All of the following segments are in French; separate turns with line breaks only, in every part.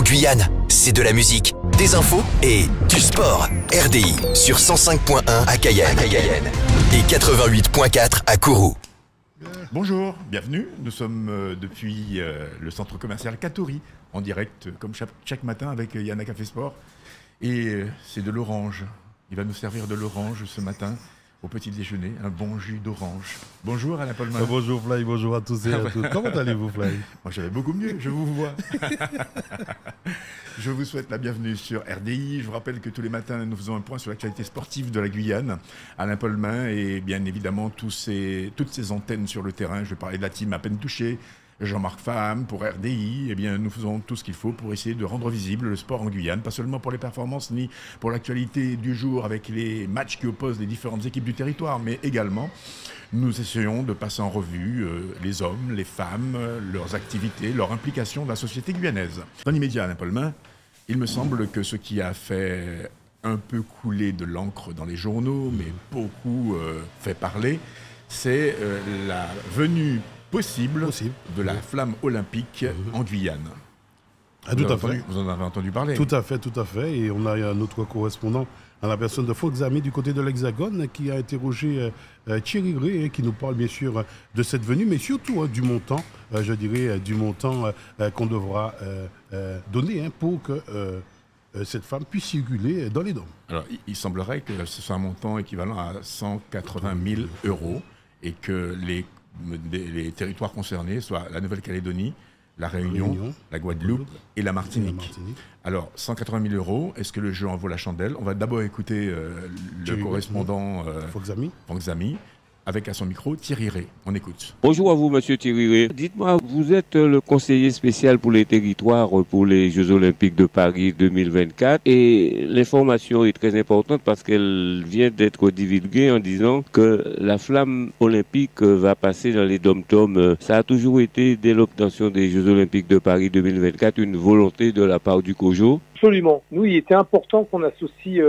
En Guyane, c'est de la musique, des infos et du sport. RDI sur 105.1 à Cayenne et 88.4 à Kourou.
Bonjour, bienvenue. Nous sommes depuis le centre commercial Katori, en direct comme chaque matin avec Yana Café Sport. Et c'est de l'orange. Il va nous servir de l'orange ce matin au petit déjeuner, un bon jus d'orange. Bonjour Alain Paulman.
Bonjour Fly, bonjour à tous et à toutes. Comment allez-vous Fly?
Moi j'avais beaucoup mieux, je vous vois. Je vous souhaite la bienvenue sur RDI. Je vous rappelle que tous les matins nous faisons un point sur l'actualité sportive de la Guyane. Alain Paulman et bien évidemment toutes ces antennes sur le terrain. Je vais parler de la team à peine touchée. Jean-Marc Faham pour RDI, eh bien, nous faisons tout ce qu'il faut pour essayer de rendre visible le sport en Guyane, pas seulement pour les performances ni pour l'actualité du jour avec les matchs qui opposent les différentes équipes du territoire, mais également nous essayons de passer en revue les hommes, les femmes, leurs activités, leur implication dans la société guyanaise. Dans l'immédiat, Alain Paulman, il me semble que ce qui a fait un peu couler de l'encre dans les journaux, mais beaucoup fait parler, c'est la venue possible de la flamme olympique en Guyane.
Ah, tout à fait.
Vous en avez entendu parler?
Tout à fait, tout à fait. Et on a notre correspondant à la personne de Fox Ami du côté de l'Hexagone qui a interrogé Thierry Ré, qui nous parle bien sûr de cette venue, mais surtout du montant, je dirais, du montant qu'on devra donner pour que cette femme puisse circuler dans les dômes. Alors,
il semblerait que ce soit un montant équivalent à 180 000 € et que les territoires concernés soient la Nouvelle-Calédonie, la Réunion, la Guadeloupe et la Martinique. Alors, 180 000 €, est-ce que le jeu en vaut la chandelle? On va d'abord écouter le correspondant Fox Ami, avec à son micro Thierry Ré. On écoute.
Bonjour à vous, monsieur Thierry Ré. Dites-moi, vous êtes le conseiller spécial pour les territoires pour les Jeux Olympiques de Paris 2024 et l'information est très importante parce qu'elle vient d'être divulguée en disant que la flamme olympique va passer dans les dom-toms. Ça a toujours été, dès l'obtention des Jeux Olympiques de Paris 2024, une volonté de la part du COJO.
Absolument. Nous, il était important qu'on associe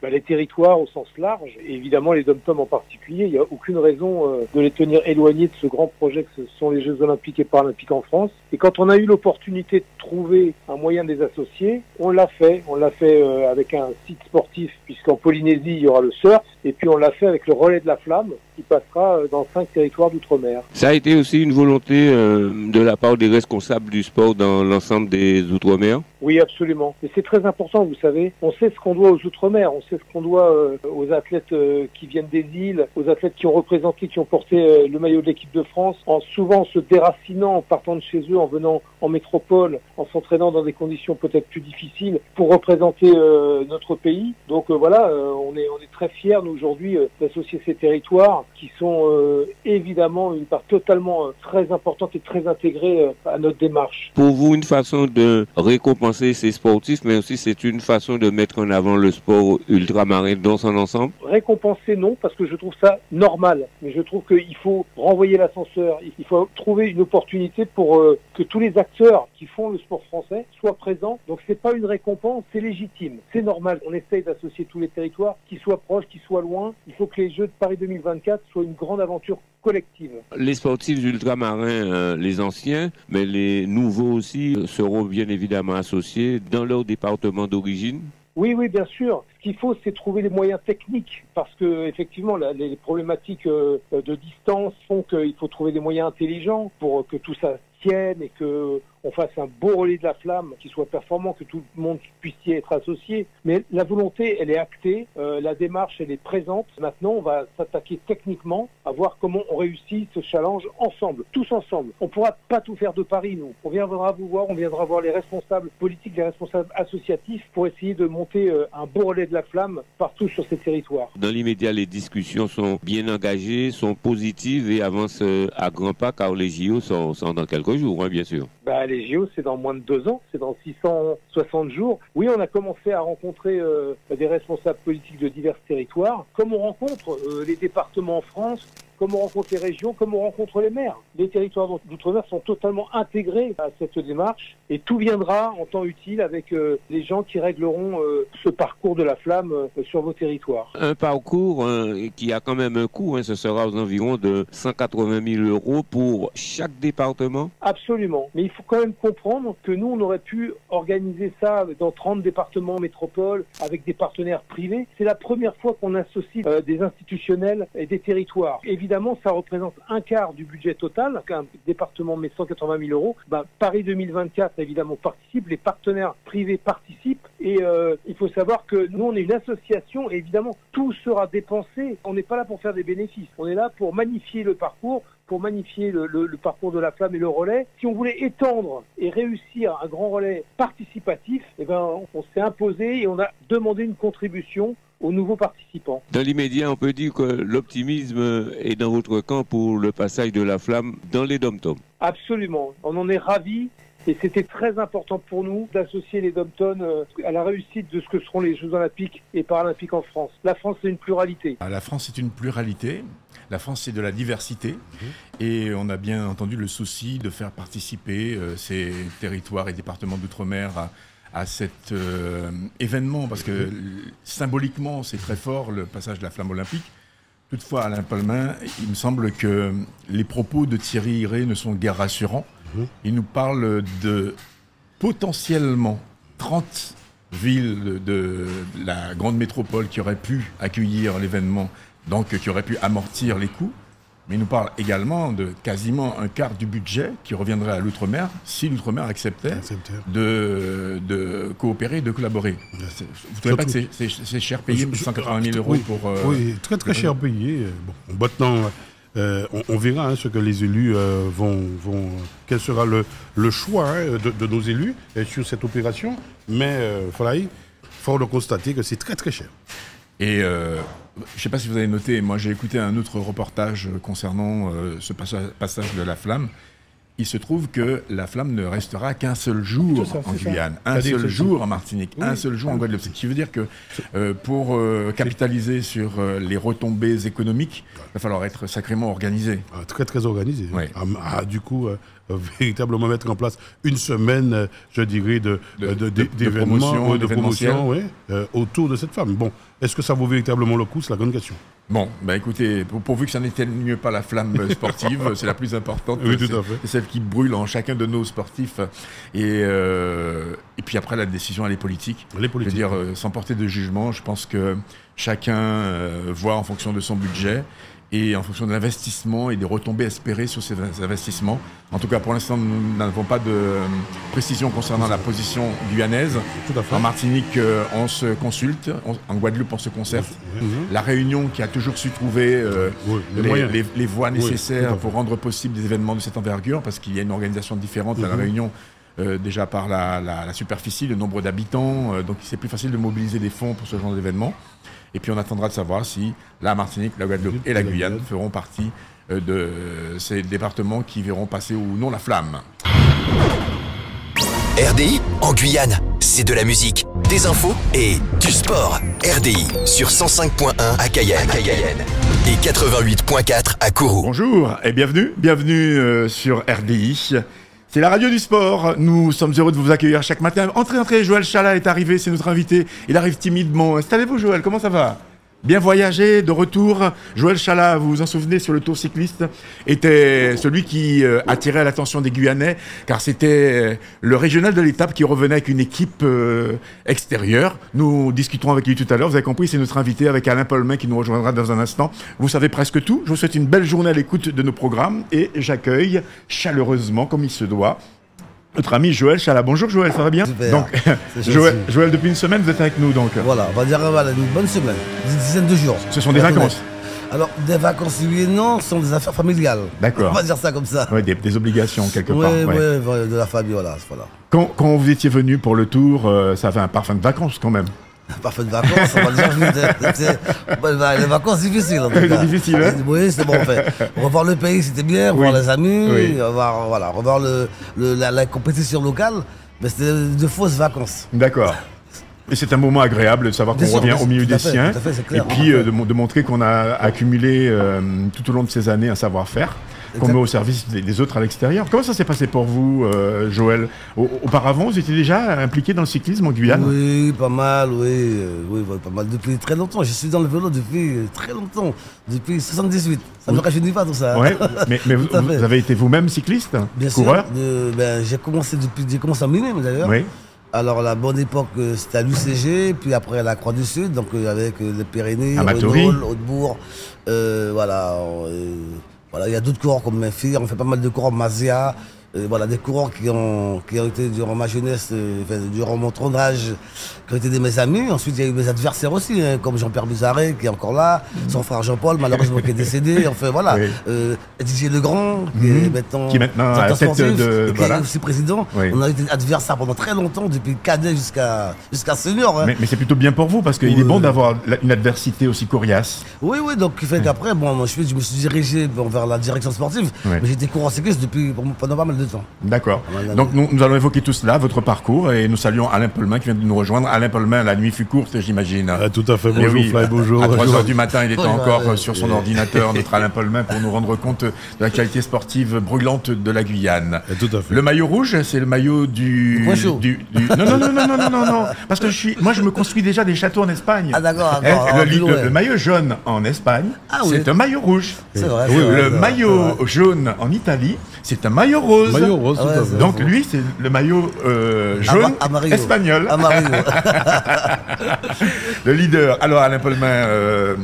les territoires au sens large, et évidemment les dom-toms en particulier. Il n'y a aucune raison de les tenir éloignés de ce grand projet que ce sont les Jeux Olympiques et Paralympiques en France. Et quand on a eu l'opportunité de trouver un moyen de les associer, on l'a fait. On l'a fait avec un site sportif, puisqu'en Polynésie, il y aura le surf, et puis on l'a fait avec le relais de la flamme, qui passera dans 5 territoires d'outre-mer.
Ça a été aussi une volonté de la part des responsables du sport dans l'ensemble des outre-mer?
Oui, absolument. Et c'est très important, vous savez. On sait ce qu'on doit aux outre-mer, on sait ce qu'on doit aux athlètes qui viennent des îles, aux athlètes qui ont représenté, qui ont porté le maillot de l'équipe de France, en souvent se déracinant, en partant de chez eux, en venant en métropole, en s'entraînant dans des conditions peut-être plus difficiles pour représenter notre pays. Donc voilà, on est très fiers, nous, aujourd'hui, d'associer ces territoires qui sont évidemment une part totalement très importante et très intégrée à notre démarche.
Pour vous, une façon de récompenser ces sportifs, mais aussi c'est une façon de mettre en avant le sport ultramarin dans son ensemble?
Récompenser, non, parce que je trouve ça normal. Mais je trouve qu'il faut renvoyer l'ascenseur. Il faut trouver une opportunité pour que tous les acteurs qui font le sport français soient présents. Donc c'est pas une récompense, c'est légitime. C'est normal. On essaye d'associer tous les territoires, qu'ils soient proches, qu'ils soient loin. Il faut que les Jeux de Paris 2024 soient une grande aventure collective.
Les sportifs ultramarins, les anciens, mais les nouveaux aussi, seront bien évidemment associés dans leur département d'origine?
Oui, bien sûr. Ce qu'il faut, c'est trouver les moyens techniques, parce que effectivement, les problématiques de distance font qu'il faut trouver des moyens intelligents pour que tout ça tienne et que on fasse un beau relais de la flamme qui soit performant, que tout le monde puisse y être associé. Mais la volonté, elle est actée, la démarche, elle est présente. Maintenant, on va s'attaquer techniquement à voir comment on réussit ce challenge ensemble, tous ensemble. On ne pourra pas tout faire de Paris, nous. On viendra vous voir, on viendra voir les responsables politiques, les responsables associatifs pour essayer de monter un beau relais de la flamme partout sur ces territoires.
Dans l'immédiat, les discussions sont bien engagées, sont positives et avancent à grands pas, car les JO sont dans quelques jours, hein, bien sûr.
Les JO, c'est dans moins de 2 ans, c'est dans 660 jours. Oui, on a commencé à rencontrer des responsables politiques de divers territoires. Comme on rencontre les départements en France, comme on rencontre les régions, comme on rencontre les maires. Les territoires d'outre-mer sont totalement intégrés à cette démarche et tout viendra en temps utile avec les gens qui régleront ce parcours de la flamme sur vos territoires.
Un parcours qui a quand même un coût, ce sera aux environs de 180 000 € pour chaque département.
Absolument. Mais il faut quand même comprendre que nous, on aurait pu organiser ça dans 30 départements métropoles avec des partenaires privés. C'est la première fois qu'on associe des institutionnels et des territoires. Évidemment, ça représente un quart du budget total. Un département met 180 000 €. Paris 2024, évidemment, participe. Les partenaires privés participent. Et il faut savoir que nous, on est une association et évidemment, tout sera dépensé. On n'est pas là pour faire des bénéfices. On est là pour magnifier le parcours, pour magnifier le parcours de la flamme et le relais. Si on voulait étendre et réussir un grand relais participatif, on s'est imposé et on a demandé une contribution aux nouveaux participants.
Dans l'immédiat, on peut dire que l'optimisme est dans votre camp pour le passage de la flamme dans les dom-toms.
Absolument. On en est ravis. Et c'était très important pour nous d'associer les dom-toms à la réussite de ce que seront les Jeux Olympiques et Paralympiques en France. La France, c'est une pluralité.
La France, c'est une pluralité. La France, c'est de la diversité. Et on a bien entendu le souci de faire participer ces territoires et départements d'outre-mer à cet événement. Parce que symboliquement, c'est très fort le passage de la flamme olympique. Toutefois, Alain Palmin, il me semble que les propos de Thierry Hiré ne sont guère rassurants. Il nous parle de potentiellement 30 villes de la grande métropole qui auraient pu accueillir l'événement, donc qui auraient pu amortir les coûts. Mais il nous parle également de quasiment un quart du budget qui reviendrait à l'outre-mer si l'outre-mer acceptait de coopérer, de collaborer. Vous ne trouvez pas que c'est cher payé, 180 000 € pour...
Oui, très très cher payé. Bon, maintenant... on verra ce que les élus quel sera le choix de nos élus sur cette opération, mais fort de constater que c'est très très cher.
Et je ne sais pas si vous avez noté, moi j'ai écouté un autre reportage concernant ce passage de la flamme. Il se trouve que la flamme ne restera qu'un seul jour en Guyane, un seul jour en Martinique, un seul jour en Guadeloupe. Ce qui veut dire que pour capitaliser sur les retombées économiques, il va falloir être sacrément organisé.
Très très organisé.
Oui.
Du coup, véritablement mettre en place une semaine, je dirais, d'événements, de promotion autour de cette femme. Bon, est-ce que ça vaut véritablement le coup? C'est la grande question.
Bon, pourvu que ça n'éteigne pas la flamme sportive, c'est la plus importante.
Oui, tout à fait.
C'est celle qui brûle en chacun de nos sportifs. Et puis après, la décision, elle est politique. Je veux dire, sans porter de jugement, je pense que chacun voit en fonction de son budget et en fonction de l'investissement et des retombées espérées sur ces investissements. En tout cas, pour l'instant, nous n'avons pas de précision concernant la position guyanaise.
Tout à fait.
En Martinique, on se consulte. En Guadeloupe, on se concerte. La Réunion, qui a toujours su trouver les voies nécessaires pour rendre possible des événements de cette envergure, parce qu'il y a une organisation différente à la Réunion, déjà par la superficie, le nombre d'habitants. Donc, c'est plus facile de mobiliser des fonds pour ce genre d'événements. Et puis on attendra de savoir si la Martinique, la Guadeloupe et la Guyane feront partie de ces départements qui verront passer ou non la flamme.
RDI en Guyane, c'est de la musique, des infos et du sport. RDI sur 105.1 à Cayenne et 88.4 à Kourou.
Bonjour et bienvenue sur RDI. C'est la radio du sport. Nous sommes heureux de vous accueillir chaque matin. Entrez, Joël Chalat est arrivé, c'est notre invité. Il arrive timidement. Installez-vous, Joël, comment ça va? Bien voyagé, de retour. Joël Chalat, vous vous en souvenez, sur le Tour cycliste, était celui qui attirait l'attention des Guyanais, car c'était le régional de l'étape qui revenait avec une équipe extérieure. Nous discuterons avec lui tout à l'heure. Vous avez compris, c'est notre invité avec Alain Palmin qui nous rejoindra dans un instant. Vous savez presque tout. Je vous souhaite une belle journée à l'écoute de nos programmes et j'accueille chaleureusement, comme il se doit, notre ami Joël Chalat. Bonjour Joël, ça va bien?
Super.
Donc, Joël, depuis une semaine, vous êtes avec nous donc.
Voilà, on va dire une bonne semaine, une dizaine de jours.
Ce sont des vacances?
Alors, des vacances, oui et non, ce sont des affaires familiales.
D'accord.
On va dire ça comme ça.
Oui, des obligations quelque part.
Oui, de la famille, voilà.
Quand vous étiez venu pour le tour, ça avait un parfum de vacances quand même.
Parfait de vacances, on va dire. Les vacances difficiles.
C'est difficile, hein?
Oui, c'est bon, en fait. Revoir le pays, c'était bien, voir les amis, revoir la compétition locale, mais c'était de fausses vacances.
D'accord. Et c'est un moment agréable de savoir qu'on revient au milieu des siens. Et puis de montrer qu'on a accumulé tout au long de ces années un savoir-faire qu'on met au service des autres à l'extérieur. Comment ça s'est passé pour vous, Joël? Auparavant, vous étiez déjà impliqué dans le cyclisme en Guyane?
Oui, pas mal, oui, pas mal. Depuis très longtemps. Je suis dans le vélo depuis très longtemps, depuis 78. Ça ne me rajeunit pas tout ça.
Ouais, mais vous avez été vous-même cycliste?
Bien
coureur?
Sûr. J'ai commencé à miner d'ailleurs.
Oui.
Alors, la bonne époque, c'était à l'UCG, puis après à la Croix du Sud, donc avec les Pyrénées,
Renault,
Hautebourg, voilà. Voilà, il y a d'autres coureurs comme Memphis, on fait pas mal de coureurs, Mazia, voilà, des coureurs qui ont été durant ma jeunesse, durant mon ton d'âge, qui ont été mes amis. Ensuite, il y a eu mes adversaires aussi, hein, comme Jean-Pierre Buzaret, qui est encore là, son frère Jean-Paul, malheureusement, qui est décédé. Enfin, voilà.
Oui.
Didier Legrand, qui est maintenant
à la tête de...
qui est aussi président. Oui. On a été adversaires pendant très longtemps, depuis cadet jusqu'à senior. Hein.
Mais c'est plutôt bien pour vous, parce qu'il est bon d'avoir une adversité aussi coriace.
Oui, donc il fait qu'après, je me suis dirigé vers la direction sportive, mais j'étais coureur cycliste pendant pas mal de temps.
D'accord. Donc nous allons évoquer tout cela, votre parcours, et nous saluons Alain Pellemin qui vient de nous rejoindre. Alain Pellemin, la nuit fut courte, j'imagine.
Tout à fait, bonjour Fly, bonjour.
À 3h du matin, il était encore sur son ordinateur, notre Alain Pellemin, pour nous rendre compte de la qualité sportive brûlante de la Guyane.
Tout à fait.
Le maillot rouge, c'est le maillot du... Non, parce que moi je me construis déjà des châteaux en Espagne.
Ah d'accord.
Le maillot jaune en Espagne, c'est un maillot rouge.
C'est vrai.
Le maillot jaune en Italie, c'est un maillot rose.
Maillot rose, tout à fait.
Donc lui, c'est le maillot jaune espagnol. Le leader. Alors Alain Pellemin,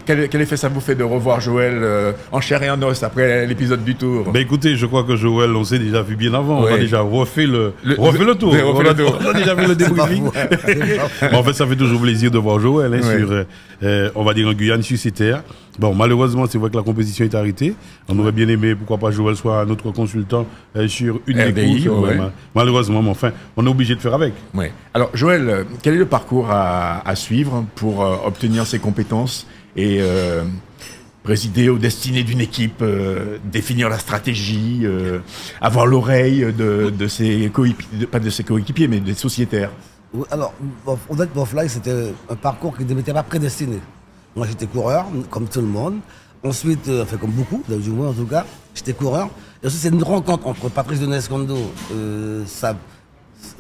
quel effet ça vous fait de revoir Joël en chair et en os après l'épisode du Tour?
Ben écoutez, je crois que Joël, on s'est déjà vu bien avant.
Oui.
On a déjà refait le tour. On a déjà fait le débriefing. En fait, ça fait toujours plaisir de voir Joël sur, on va dire, en Guyane, sur ses terres. Bon, malheureusement, c'est vrai que la compétition est arrêtée. On aurait bien aimé, pourquoi pas, Joël soit notre consultant sur une des courses. Malheureusement, mais enfin, on est obligé de faire avec.
Oui. Alors, Joël, quel est le parcours à suivre pour obtenir ces compétences et présider aux destinées d'une équipe, définir la stratégie, avoir l'oreille de ses coéquipiers, pas de ses coéquipiers, mais des sociétaires?
Oui, alors, honnêtement, Fly, c'était un parcours qui n'était pas prédestiné. Moi, j'étais coureur, comme tout le monde. Ensuite, comme beaucoup, du moins en tout cas, j'étais coureur. Et ensuite, c'est une rencontre entre Patrice Donescondo,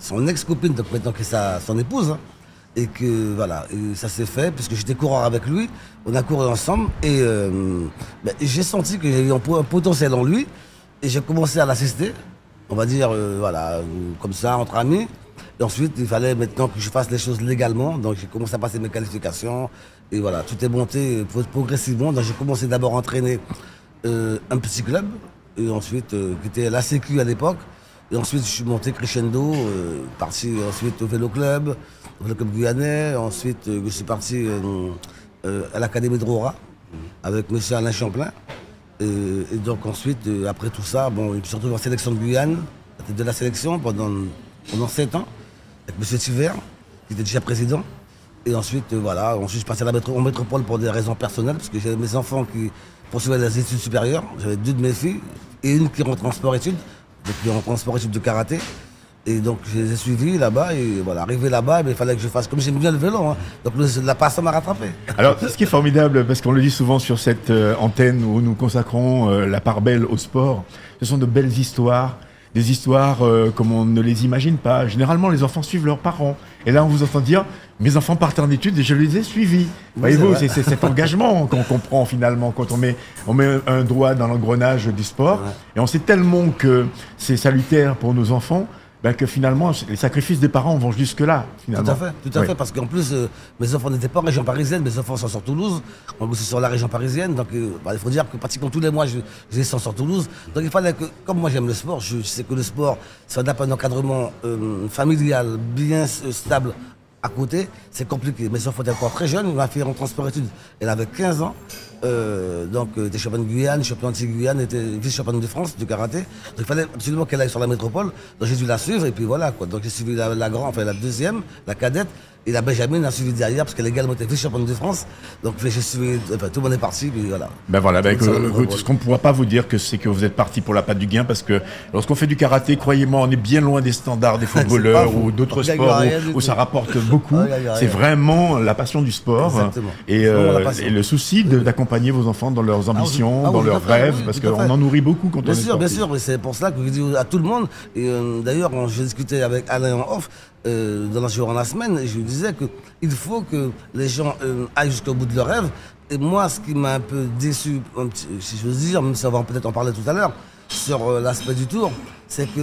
son ex-copine, donc maintenant que son épouse, hein, et que voilà, et ça s'est fait, puisque j'étais coureur avec lui, on a couru ensemble, et j'ai senti que j'avais un potentiel en lui, et j'ai commencé à l'assister, on va dire, comme ça, entre amis. Et ensuite, il fallait maintenant que je fasse les choses légalement, donc j'ai commencé à passer mes qualifications, et voilà, tout est monté progressivement. Donc j'ai commencé d'abord à entraîner un petit club, et ensuite, qui était la Sécu à l'époque, et ensuite je suis monté crescendo, parti ensuite au vélo club guyanais, ensuite je suis parti à l'Académie de Rora, avec M. Alain Champlain, et donc ensuite, après tout ça, je me suis retrouvé en sélection de Guyane, à la tête de la sélection pendant 7 ans, avec M. Tiver, qui était déjà président. Et ensuite, ensuite je suis passé en métropole pour des raisons personnelles, parce que j'avais mes enfants qui poursuivaient des études supérieures. J'avais 2 de mes filles, et une qui rentre en sport-études, de karaté. Et donc je les ai suivis là-bas, et voilà, arrivé là-bas, il fallait que je fasse, comme j'aime bien le vélo, hein, donc la passion m'a rattrapé.
Alors, ce qui est formidable, parce qu'on le dit souvent sur cette antenne où nous consacrons la part belle au sport, ce sont de belles histoires. Des histoires comme on ne les imagine pas. Généralement, les enfants suivent leurs parents. Et là, on vous entend dire, mes enfants partent en études et je les ai suivis. Voyez-vous, c'est cet engagement qu'on comprend finalement quand on met un doigt dans l'engrenage du sport. Ouais. Et on sait tellement que c'est salutaire pour nos enfants, que finalement, les sacrifices des parents vont jusque-là, finalement.
Tout à fait, parce qu'en plus, mes enfants n'étaient pas en région parisienne, mes enfants sont sur Toulouse, moi aussi sur la région parisienne, donc il faut dire que pratiquement tous les mois, je les sens sur Toulouse. Donc il fallait que, comme moi j'aime le sport, je sais que le sport, ça n'a pas un encadrement familial bien stable à côté, c'est compliqué. Mes enfants étaient encore très jeunes, ma fille rentre en sport-études, elle avait 15 ans, donc était championne de Guyane, championne de Guyane, était vice-championne de France de karaté. Donc il fallait absolument qu'elle aille sur la métropole. Donc j'ai dû la suivre et puis voilà quoi. Donc j'ai suivi la grande, enfin la deuxième, la cadette. Et la Benjamin a suivi derrière parce qu'elle également était vice-championne de France. Donc j'ai suivi, enfin, tout le monde est parti, puis voilà.
Ben voilà, ce qu'on ne pourra pas vous dire, c'est que vous êtes parti pour la patte du gain, parce que lorsqu'on fait du karaté, croyez-moi, on est bien loin des standards des footballeurs ou d'autres sports où ça rapporte beaucoup. C'est vraiment la passion du sport.
Exactement.
Et le souci d'accompagner vos enfants dans leurs ambitions, dans leurs rêves, parce qu'on en nourrit beaucoup quand on est sportif.
Bien sûr, c'est pour ça que je dis à tout le monde, et d'ailleurs, j'ai discuté avec Alain en off, dans la semaine, et je lui disais qu'il faut que les gens aillent jusqu'au bout de leurs rêves. Et moi, ce qui m'a un peu déçu, si je veux dire, même si on va peut-être en parler tout à l'heure, sur l'aspect du tour, c'est que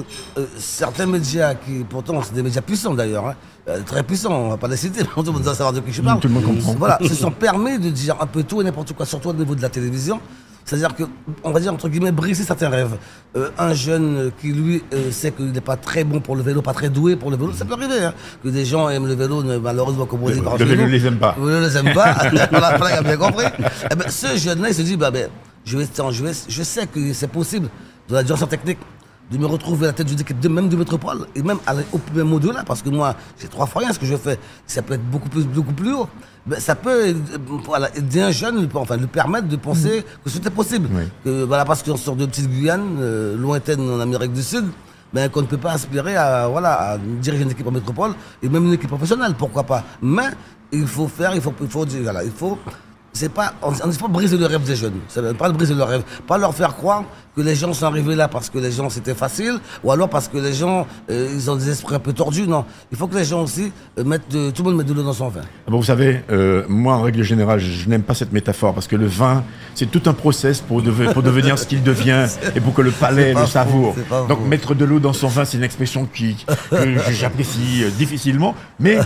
certains médias, qui pourtant c'est des médias puissants d'ailleurs, très puissants, on ne va pas les citer, mais tout le monde doit savoir de qui je parle.
Tout le monde comprend.
Voilà, se sont permis de dire un peu tout et n'importe quoi, surtout au niveau de la télévision. C'est-à-dire que, on va dire entre guillemets, briser certains rêves. Un jeune qui, lui, sait qu'il n'est pas très bon pour le vélo, pas très doué pour le vélo, ça peut arriver, hein, que des gens aiment le vélo, malheureusement, comme on dit par
le vélo ne les aime pas.
Le vélo ne les aime pas, voilà, il a bien compris. Eh ben, ce jeune-là, il se dit, je sais que c'est possible, dans la direction technique, de me retrouver à la tête d'une équipe, même de métropole, et même même au-delà, parce que moi, j'ai 3 fois rien, ce que je fais, ça peut être beaucoup plus haut. Ben, ça peut aider un jeune, enfin, lui permettre de penser que c'était possible.
Oui.
Que, voilà, parce qu'on sort de petite Guyane, lointaine en Amérique du Sud, ben, qu'on ne peut pas aspirer à diriger une équipe en métropole, et même une équipe professionnelle, pourquoi pas. Mais il faut faire, il faut c'est pas, on ne faut pas briser le rêve des jeunes. C'est pas briser le rêve. Pas leur faire croire que les gens sont arrivés là parce que les gens c'était facile, ou alors parce que les gens ils ont des esprits un peu tordus. Non. Il faut que les gens aussi tout le monde mette de l'eau dans son vin.
Bon, vous savez, moi en règle générale, je n'aime pas cette métaphore parce que le vin, c'est tout un process pour devenir ce qu'il devient et pour que le palais le savoure. Donc mettre de l'eau dans son vin, c'est une expression que j'apprécie difficilement, mais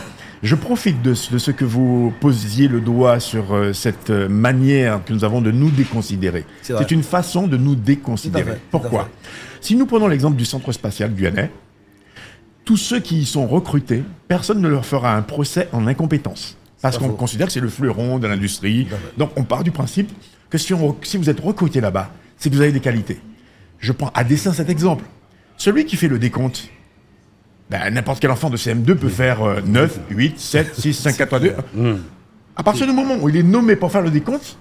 je profite de ce que vous posiez le doigt sur cette manière que nous avons de nous déconsidérer. C'est une façon de nous déconsidérer. Pourquoi ? Si nous prenons l'exemple du centre spatial guyanais, tous ceux qui y sont recrutés, personne ne leur fera un procès en incompétence. Parce qu'on considère que c'est le fleuron de l'industrie. Donc on part du principe que si vous êtes recruté là-bas, c'est que vous avez des qualités. Je prends à dessein cet exemple. Celui qui fait le décompte, n'importe quel enfant de CM2 peut faire 9, 8, 7, 6, 5, 4, 3, 2. À partir du moment où il est nommé pour faire le décompte,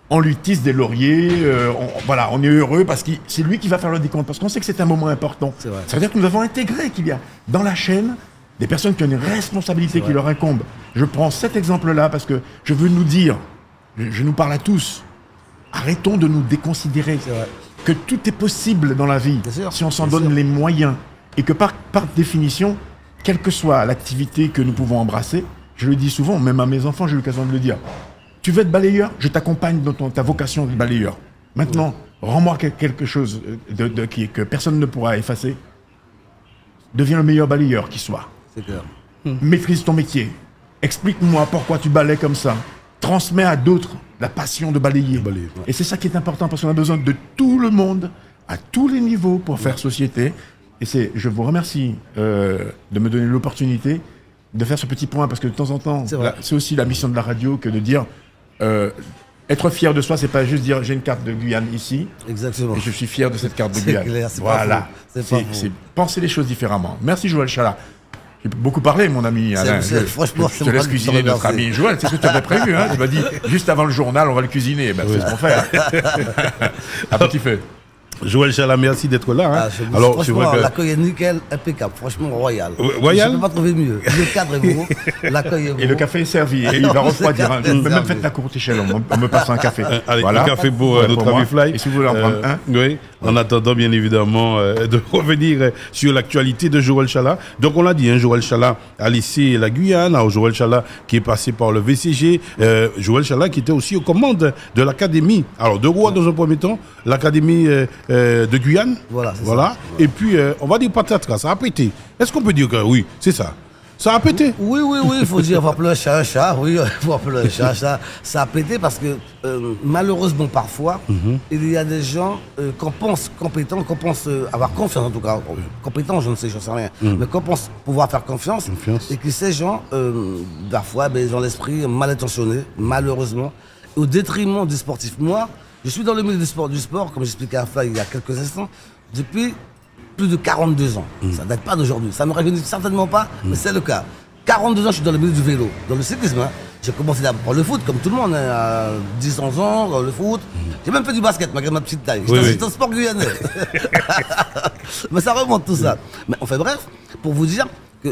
on lui tisse des lauriers, on est heureux parce que c'est lui qui va faire le décompte, parce qu'on sait que c'est un moment important. Ça veut dire que nous avons intégré qu'il y a dans la chaîne des personnes qui ont une responsabilité qui leur incombe. Je prends cet exemple-là parce que je veux nous dire, je nous parle à tous, arrêtons de nous déconsidérer, que tout est possible dans la vie si on s'en donne les moyens. Et que par définition, quelle que soit l'activité que nous pouvons embrasser, je le dis souvent, même à mes enfants, j'ai l'occasion de le dire. Tu veux être balayeur ? Je t'accompagne dans ta vocation de balayeur. Maintenant, rends-moi quelque chose que personne ne pourra effacer. Deviens le meilleur balayeur qui soit.
C'est clair.
Maîtrise ton métier. Explique-moi pourquoi tu balayes comme ça. Transmets à d'autres la passion de balayer. Et c'est ça qui est important, parce qu'on a besoin de tout le monde, à tous les niveaux, pour faire société. Et je vous remercie de me donner l'opportunité de faire ce petit point, parce que de temps en temps, c'est aussi la mission de la radio que de dire être fier de soi, c'est pas juste dire j'ai une carte de Guyane ici.
Exactement.
Et je suis fier de cette carte de Guyane.
Clair,
voilà. C'est penser les choses différemment. Merci Joël Chala. J'ai beaucoup parlé, mon ami Alain.
Franchement,
je te laisse cuisiner notre ami Joël. C'est ce que tu avais prévu. Hein. Tu m'as dit juste avant le journal, on va le cuisiner. C'est ce qu'on fait. Hein. À petit feu.
Joël Chala, merci d'être là. Hein.
Alors, franchement, l'accueil est nickel, impeccable, franchement royal.
Royal ?
Je ne peux pas trouver mieux. Le cadre est beau, l'accueil est beau.
Et le café est servi. Et il va refroidir. Même faites la courte échelle, on me passe un café.
Allez, un café pour notre ami Fly.
Et si vous voulez en prendre un.
Oui, en attendant bien évidemment de revenir sur l'actualité de Joël Chala. Donc on l'a dit, hein, Joël Chala a laissé la Guyane, Joël Chala qui est passé par le VCG, Joël Chala qui était aussi aux commandes de l'académie. Alors de Rouen dans un premier temps, l'académie de Guyane.
Voilà.
Ça. Et puis, on va dire patatras, ça a pété. Est-ce qu'on peut dire que oui, c'est ça? Ça a pété?
Oui, il faut dire, on va appeler un chat un chat. Oui, il faut appeler un chat. Ça a pété parce que, malheureusement, parfois, il y a des gens qu'on pense compétents, qu'on pense avoir confiance, en tout cas. Compétents, je ne sais rien. Mais qu'on pense pouvoir faire confiance. Et que ces gens, parfois, ils ont l'esprit mal intentionné, malheureusement. au détriment du sportif. Moi, je suis dans le milieu du sport, comme j'expliquais à Fly il y a quelques instants, depuis plus de 42 ans. Ça ne date pas d'aujourd'hui. Ça ne me rajeunit certainement pas, mais c'est le cas. 42 ans, je suis dans le milieu du vélo, dans le cyclisme. Hein. J'ai commencé par le foot, comme tout le monde, hein, à 10-11 ans, dans le foot. J'ai même fait du basket, malgré ma petite taille. C'est un sport guyanais. Mais ça remonte tout ça. Mais enfin bref, pour vous dire que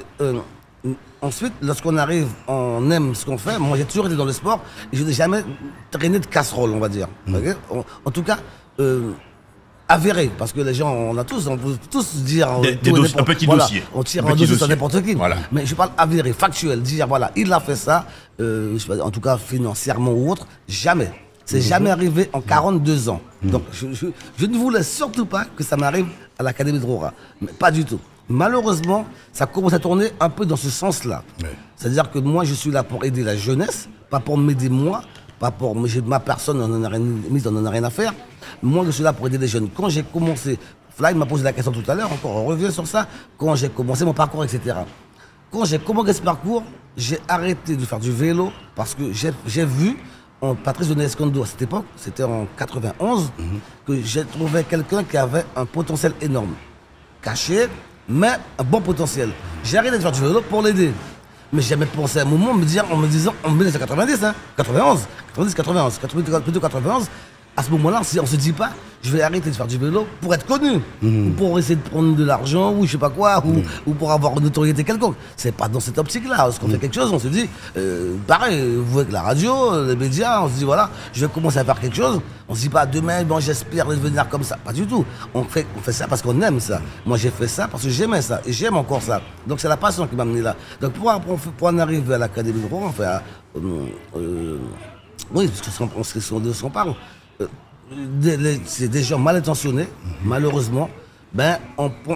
ensuite, lorsqu'on arrive, on aime ce qu'on fait. Moi, j'ai toujours été dans le sport et je n'ai jamais traîné de casserole, on va dire. Okay, en tout cas, avéré, parce que les gens, on peut tous dire
un petit dossier.
On tire un dossier sur n'importe qui. Voilà. Mais je parle avéré, factuel, dire voilà, il a fait ça, en tout cas financièrement ou autre, jamais. C'est jamais arrivé en 42 ans. Donc je ne voulais surtout pas que ça m'arrive à l'Académie de Roura. Mais pas du tout. Malheureusement, ça commence à tourner un peu dans ce sens-là. C'est-à-dire que moi, je suis là pour aider la jeunesse, pas pour m'aider moi, pas pour ma personne, on n'en a rien à faire. Moi, je suis là pour aider les jeunes. Quand j'ai commencé, Fly m'a posé la question tout à l'heure, encore, on revient sur ça, quand j'ai commencé mon parcours, etc. Quand j'ai commencé ce parcours, j'ai arrêté de faire du vélo parce que j'ai vu Patrice Donnet-Escondo à cette époque, c'était en 91, que j'ai trouvé quelqu'un qui avait un potentiel énorme. Caché, mais un bon potentiel. J'ai arrêté de faire du vélo pour l'aider. Mais j'ai jamais pensé à un moment en me disant, en 1990, hein, 91, plutôt 91, à ce moment-là, on se dit pas, je vais arrêter de faire du vélo pour être connu, ou pour essayer de prendre de l'argent, ou je sais pas quoi, ou pour avoir une notoriété quelconque. C'est pas dans cette optique-là. Lorsqu'on fait quelque chose, on se dit, pareil, vous avec la radio, les médias, on se dit voilà, je vais commencer à faire quelque chose. On se dit pas demain, bon, j'espère devenir comme ça. Pas du tout. On fait ça parce qu'on aime ça. Moi, j'ai fait ça parce que j'aimais ça, et j'aime encore ça. Donc c'est la passion qui m'a amené là. Donc pour en arriver à l'Académie de Rouen, enfin, oui, parce que de ce qu'on parle. C'est des gens mal intentionnés, malheureusement,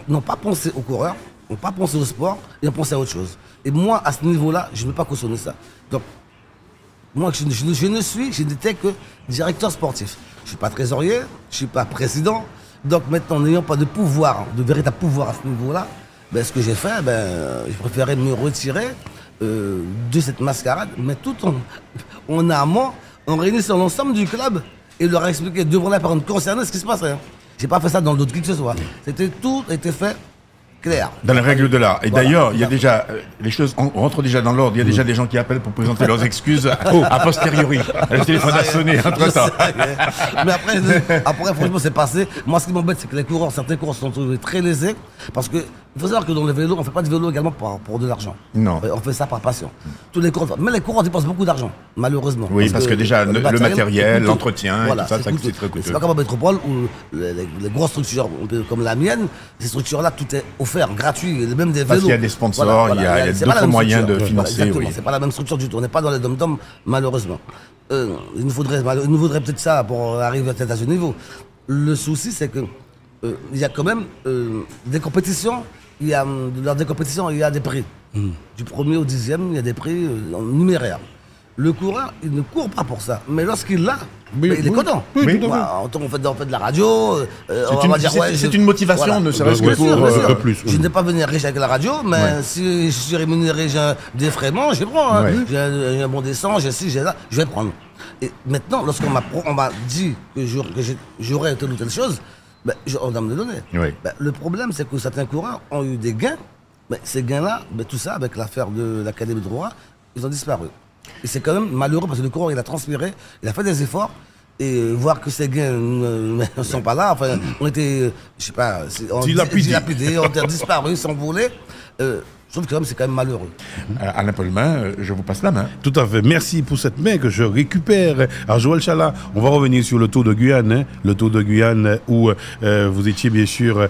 n'ont pas pensé aux coureurs, n'ont pas pensé au sport, et ont pensé à autre chose. Et moi, à ce niveau-là, je ne peux pas cautionner ça. Donc, moi, je n'étais que directeur sportif. Je ne suis pas trésorier, je ne suis pas président. Donc maintenant, n'ayant pas de pouvoir, de véritable pouvoir à ce niveau-là, ce que j'ai fait, j'ai préféré me retirer de cette mascarade, mais tout en amont, en réunissant l'ensemble du club, et leur a expliqué devant la personne concernée ce qui se passait. J'ai pas fait ça dans le dos de qui que ce soit. Tout était fait clair.
Dans les règles de l'art. Et voilà, d'ailleurs, il y a déjà, les choses rentrent déjà dans l'ordre. Il y a déjà des gens qui appellent pour présenter leurs excuses a posteriori. Le téléphone a sonné entre temps.
Mais après, franchement, c'est passé. Moi, ce qui m'embête, c'est que certains coureurs se sont trouvés très lésés. Parce que, il faut savoir que dans le vélo, on ne fait pas de vélo également pour de l'argent.
Non.
On fait ça par passion. Tous les coureurs, mais les coureurs dépensent beaucoup d'argent, malheureusement.
Oui, parce que déjà, le matériel, l'entretien,
voilà,
tout ça, c'est très coûteux.
C'est pas comme en métropole où les grosses structures, comme la mienne, ces structures-là, tout est offert, gratuit, même des vélos.
Parce qu'il y a des sponsors, il y a d'autres moyens de financer.
Exactement, c'est pas la même structure du tout. On n'est pas dans les dom-dom, malheureusement. Il nous faudrait peut-être ça pour arriver peut-être à ce niveau. Le souci, c'est que il y a quand même des compétitions. Dans des compétitions, il y a des prix. Du 1er au 10e, il y a des prix numéraires. Le coureur, il ne court pas pour ça. Mais lorsqu'il l'a, il est content. On fait de la radio.
C'est une motivation, voilà. Ne serait-ce que pour
plus. Je n'ai pas venu riche avec la radio, mais si je suis rémunéré, j'ai un défraiement, je prends. Hein. J'ai un bon descente, j'ai ci, j'ai là, je vais prendre. Et maintenant, lorsqu'on m'a dit que j'aurais telle ou telle chose, on va me le donner.
Oui.
Le problème, c'est que certains coureurs ont eu des gains, mais ces gains-là, tout ça, avec l'affaire de l'Académie de Rouen, ils ont disparu. Et c'est quand même malheureux parce que le coureur, il a transpiré, il a fait des efforts, et voir que ces gains ne sont pas là, enfin, on était, je sais pas, dilapidés, on était disparus, s'envolés. Je trouve que c'est quand même malheureux.
Alain Paulmin, je vous passe la main.
Tout à fait. Merci pour cette main que je récupère. Alors, Joël Chala, on va revenir sur le Tour de Guyane. Hein, le Tour de Guyane où vous étiez bien sûr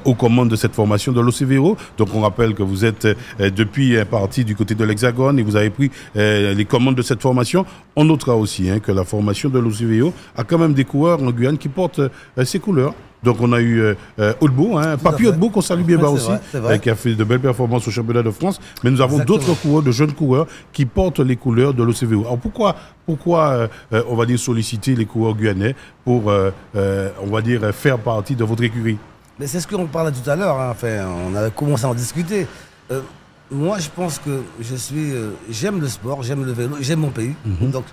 aux commandes de cette formation de l'OCVO. Donc, on rappelle que vous êtes depuis parti du côté de l'Hexagone et vous avez pris les commandes de cette formation. On notera aussi que la formation de l'OCVO a quand même des coureurs en Guyane qui portent ses couleurs. Donc on a eu Hautebo, Papy Hautebo qu'on salue bien bas aussi, qui a fait de belles performances au championnat de France. Mais nous avons d'autres coureurs, de jeunes coureurs qui portent les couleurs de l'OCVO. Alors pourquoi on va dire solliciter les coureurs guyanais pour, on va dire, faire partie de votre écurie?
Mais c'est ce qu'on parlait tout à l'heure. Hein. Enfin, on avait commencé à en discuter. Moi, je pense que j'aime le sport, j'aime le vélo, j'aime mon pays, donc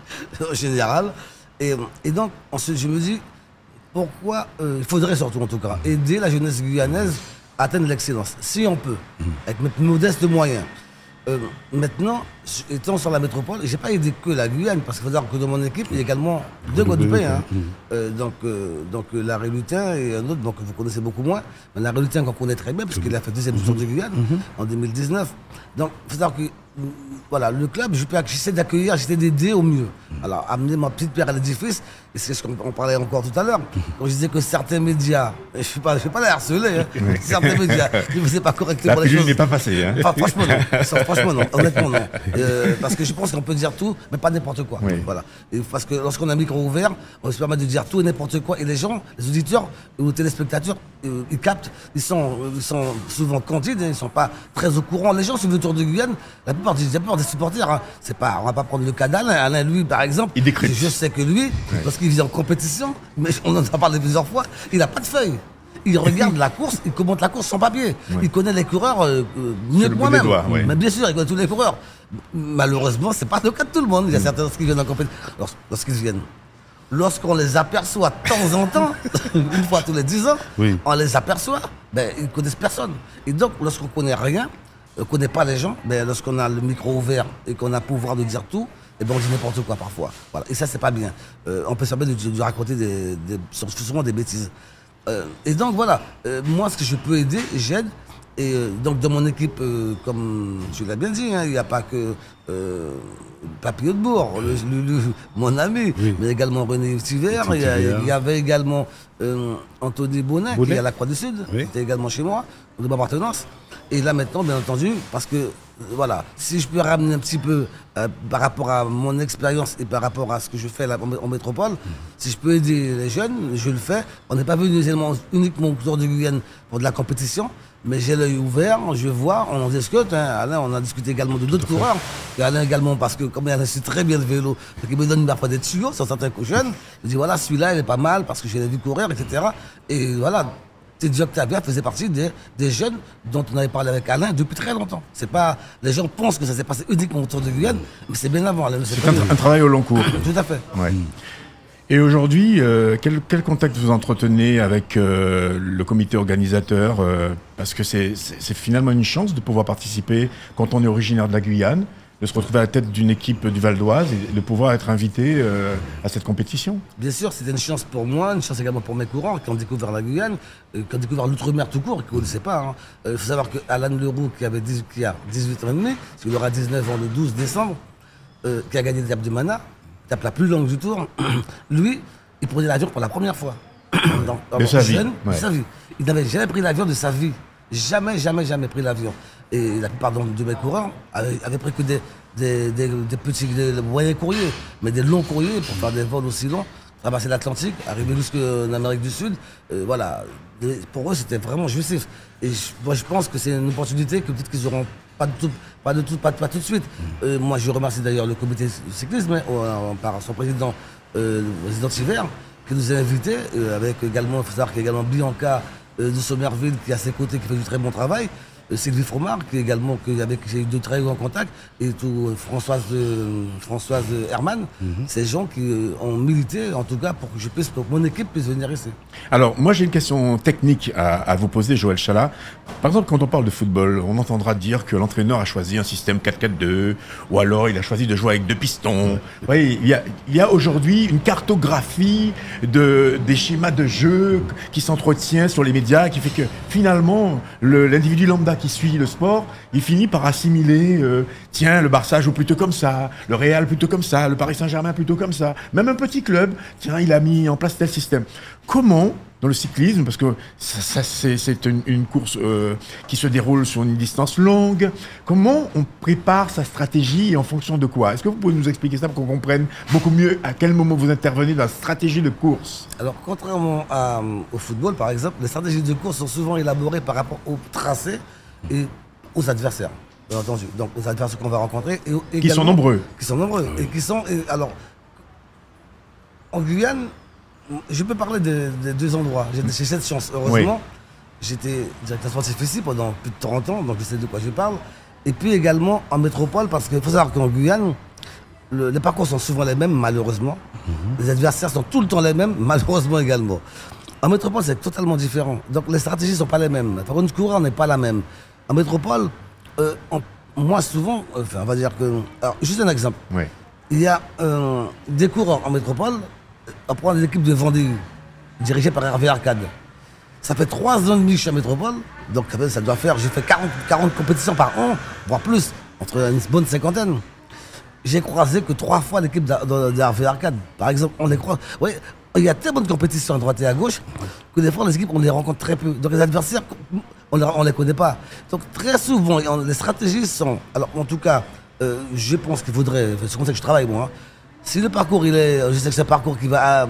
en général. Et donc, ensuite, je me dis, pourquoi il faudrait surtout, en tout cas, aider la jeunesse guyanaise à atteindre l'excellence, si on peut, avec mes modestes moyens. Maintenant, étant sur la métropole, j'ai pas aidé que la Guyane, parce qu'il faut savoir que dans mon équipe, il y a également deux Guadeloupéens. Donc Larry Lutin et un autre, donc vous connaissez beaucoup moins. Mais Larry Lutin qu'on connaît très bien, parce qu'il a fait deuxième tour de Guyane en 2019. Donc, il faut savoir que voilà, le club, j'essaie d'accueillir, j'essaie d'aider au mieux. Alors, amener ma petite pierre à l'édifice, et c'est ce qu'on parlait encore tout à l'heure. Quand je disais que certains médias, je ne vais pas les harceler, hein, certains médias ne faisaient pas correctement les choses.
La pilule n'est pas passée. Hein.
Franchement, non. Franchement, non. Honnêtement, non. Parce que je pense qu'on peut dire tout, mais pas n'importe quoi.
Oui.
Voilà. Et parce que lorsqu'on a un micro ouvert, on se permet de dire tout et n'importe quoi. Et les gens, les auditeurs ou les téléspectateurs, ils captent, ils sont souvent candides, hein, ils ne sont pas très au courant. Les gens sur le Tour de Guyane, la plupart des supporters, hein, c'est pas, on va pas prendre le cas d'Alain. Alain, lui, par exemple,
il décrypte.
Je sais que lui, lorsqu'il vient en compétition, mais on en a parlé plusieurs fois, il n'a pas de feuille. Il regarde la course, il commente la course sans papier. Ouais. Il connaît les coureurs mieux que moi-même. Mais bien sûr, il connaît tous les coureurs. Malheureusement, c'est pas le cas de tout le monde. Il y a certains qui viennent en compétition. Lorsqu'ils viennent. Lorsqu'on les aperçoit de temps en temps, une fois tous les 10 ans, on les aperçoit, ils ne connaissent personne. Et donc, lorsqu'on ne connaît rien, on ne connaît pas les gens, lorsqu'on a le micro ouvert et qu'on a le pouvoir de dire tout, on dit n'importe quoi parfois. Voilà. Et ça, c'est pas bien. On peut se permettre de raconter souvent des bêtises. Et donc voilà, moi ce que je peux aider, j'aide. Et donc dans mon équipe, comme tu l'as bien dit, hein, il n'y a pas que Papillon de Bourg, mon ami, mais également René Tiver. Il y avait également Anthony Bonnet, qui est à la Croix du Sud, qui était également chez moi, de ma appartenance. Et là maintenant, bien entendu, parce que voilà, si je peux ramener un petit peu par rapport à mon expérience et par rapport à ce que je fais là en métropole, si je peux aider les jeunes, je le fais. On n'est pas venu uniquement au Tour de Guyane pour de la compétition, mais j'ai l'œil ouvert, je vois, on en discute. Hein. Alain, on a discuté également de d'autres coureurs. Et Alain également, parce que comme il sait très bien le vélo, il me donne parfois des tuyaux sur certains jeunes. Il dit voilà, celui-là, il est pas mal parce que je l'ai vu courir, etc. Et voilà. Didier Octavia faisait partie des jeunes dont on avait parlé avec Alain depuis très longtemps. C'est pas, les gens pensent que ça s'est passé uniquement autour de Guyane, mais c'est bien avant.
C'est un travail au long cours.
Tout à fait.
Ouais. Et aujourd'hui, quel contact vous entretenez avec le comité organisateur parce que c'est finalement une chance de pouvoir participer quand on est originaire de la Guyane, de se retrouver à la tête d'une équipe du Val d'Oise et de pouvoir être invité à cette compétition. Bien
sûr, c'était une chance pour moi, une chance également pour mes coureurs qui ont découvert la Guyane, qui ont découvert l'outre-mer tout court, qui ne connaissaient pas. Il faut savoir qu'Alan Leroux, qui a 18 ans et demi, parce qu'il aura 19 ans le 12 décembre, qui a gagné l'étape du Mana, l'étape la plus longue du Tour, lui, il prenait l'avion pour la première fois.
De sa vie.
Il n'avait jamais pris l'avion de sa vie. Jamais pris l'avion. Et la plupart de mes coureurs avaient pris que des petits moyens courriers, mais des longs courriers pour faire des vols aussi longs, traverser l'Atlantique, arriver jusqu'en Amérique du Sud. Voilà. Pour eux, c'était vraiment jouissif. Et moi, je pense que c'est une opportunité que peut-être qu'ils n'auront pas tout de suite. Moi, je remercie d'ailleurs le comité de cyclisme, par son président, le président Tiver, qui nous a invités, avec également, il faut savoir qu'il y a également Bianca de Sommerville qui est à ses côtés, qui fait du très bon travail. Sylvie Fromard, qui également, avec qui j'ai eu de très grands contacts, et tout, Françoise Herman, ces gens qui ont milité, en tout cas, pour que mon équipe puisse venir ici.
Alors, moi, j'ai une question technique à vous poser, Joël Chalat. Par exemple, quand on parle de football, on entendra dire que l'entraîneur a choisi un système 4-4-2, ou alors il a choisi de jouer avec 2 pistons. Vous voyez, il y a aujourd'hui une cartographie des schémas de jeu qui s'entretient sur les médias, qui fait que finalement, l'individu lambda qui suit le sport, il finit par assimiler, tiens, le Barça joue plutôt comme ça, le Real plutôt comme ça, le Paris Saint-Germain plutôt comme ça. Même un petit club, tiens, il a mis en place tel système. Comment, dans le cyclisme, parce que c'est une course qui se déroule sur une distance longue, comment on prépare sa stratégie et en fonction de quoi? Est-ce que vous pouvez nous expliquer ça pour qu'on comprenne beaucoup mieux à quel moment vous intervenez dans la stratégie de course?
Alors, contrairement au football, par exemple, les stratégies de course sont souvent élaborées par rapport au tracé et aux adversaires, bien entendu. Donc, aux adversaires qu'on va rencontrer. Et
qui sont nombreux.
Qui sont nombreux. Et qui sont. Alors, en Guyane, je peux parler des 2 endroits. J'ai cette chance. Heureusement, j'étais directeur sportif ici pendant plus de 30 ans, donc je sais de quoi je parle. Et puis également en métropole, parce qu'il faut savoir qu'en Guyane, les parcours sont souvent les mêmes, malheureusement. Les adversaires sont tout le temps les mêmes, malheureusement également. En métropole, c'est totalement différent. Donc les stratégies ne sont pas les mêmes. Par contre, le coureur n'est pas la même. En métropole, moi souvent, on va dire que... Alors, juste un exemple.
Oui.
Il y a des coureurs en métropole, on prend l'équipe de Vendée, dirigée par Hervé Arcade. Ça fait 3 ans et demi que je suis en métropole, donc ça doit faire, j'ai fait 40 compétitions par an, voire plus, entre une bonne cinquantaine. J'ai croisé que 3 fois l'équipe d'Hervé Arcade. Par exemple, on les croise. Oui, il y a tellement de compétitions à droite et à gauche que des fois les équipes, on les rencontre très peu. Donc les adversaires, on ne les connaît pas. Donc très souvent, les stratégies sont... Alors en tout cas, je pense qu'il faudrait... C'est comme ça que je travaille moi. Si le parcours, je sais que c'est un parcours qui sera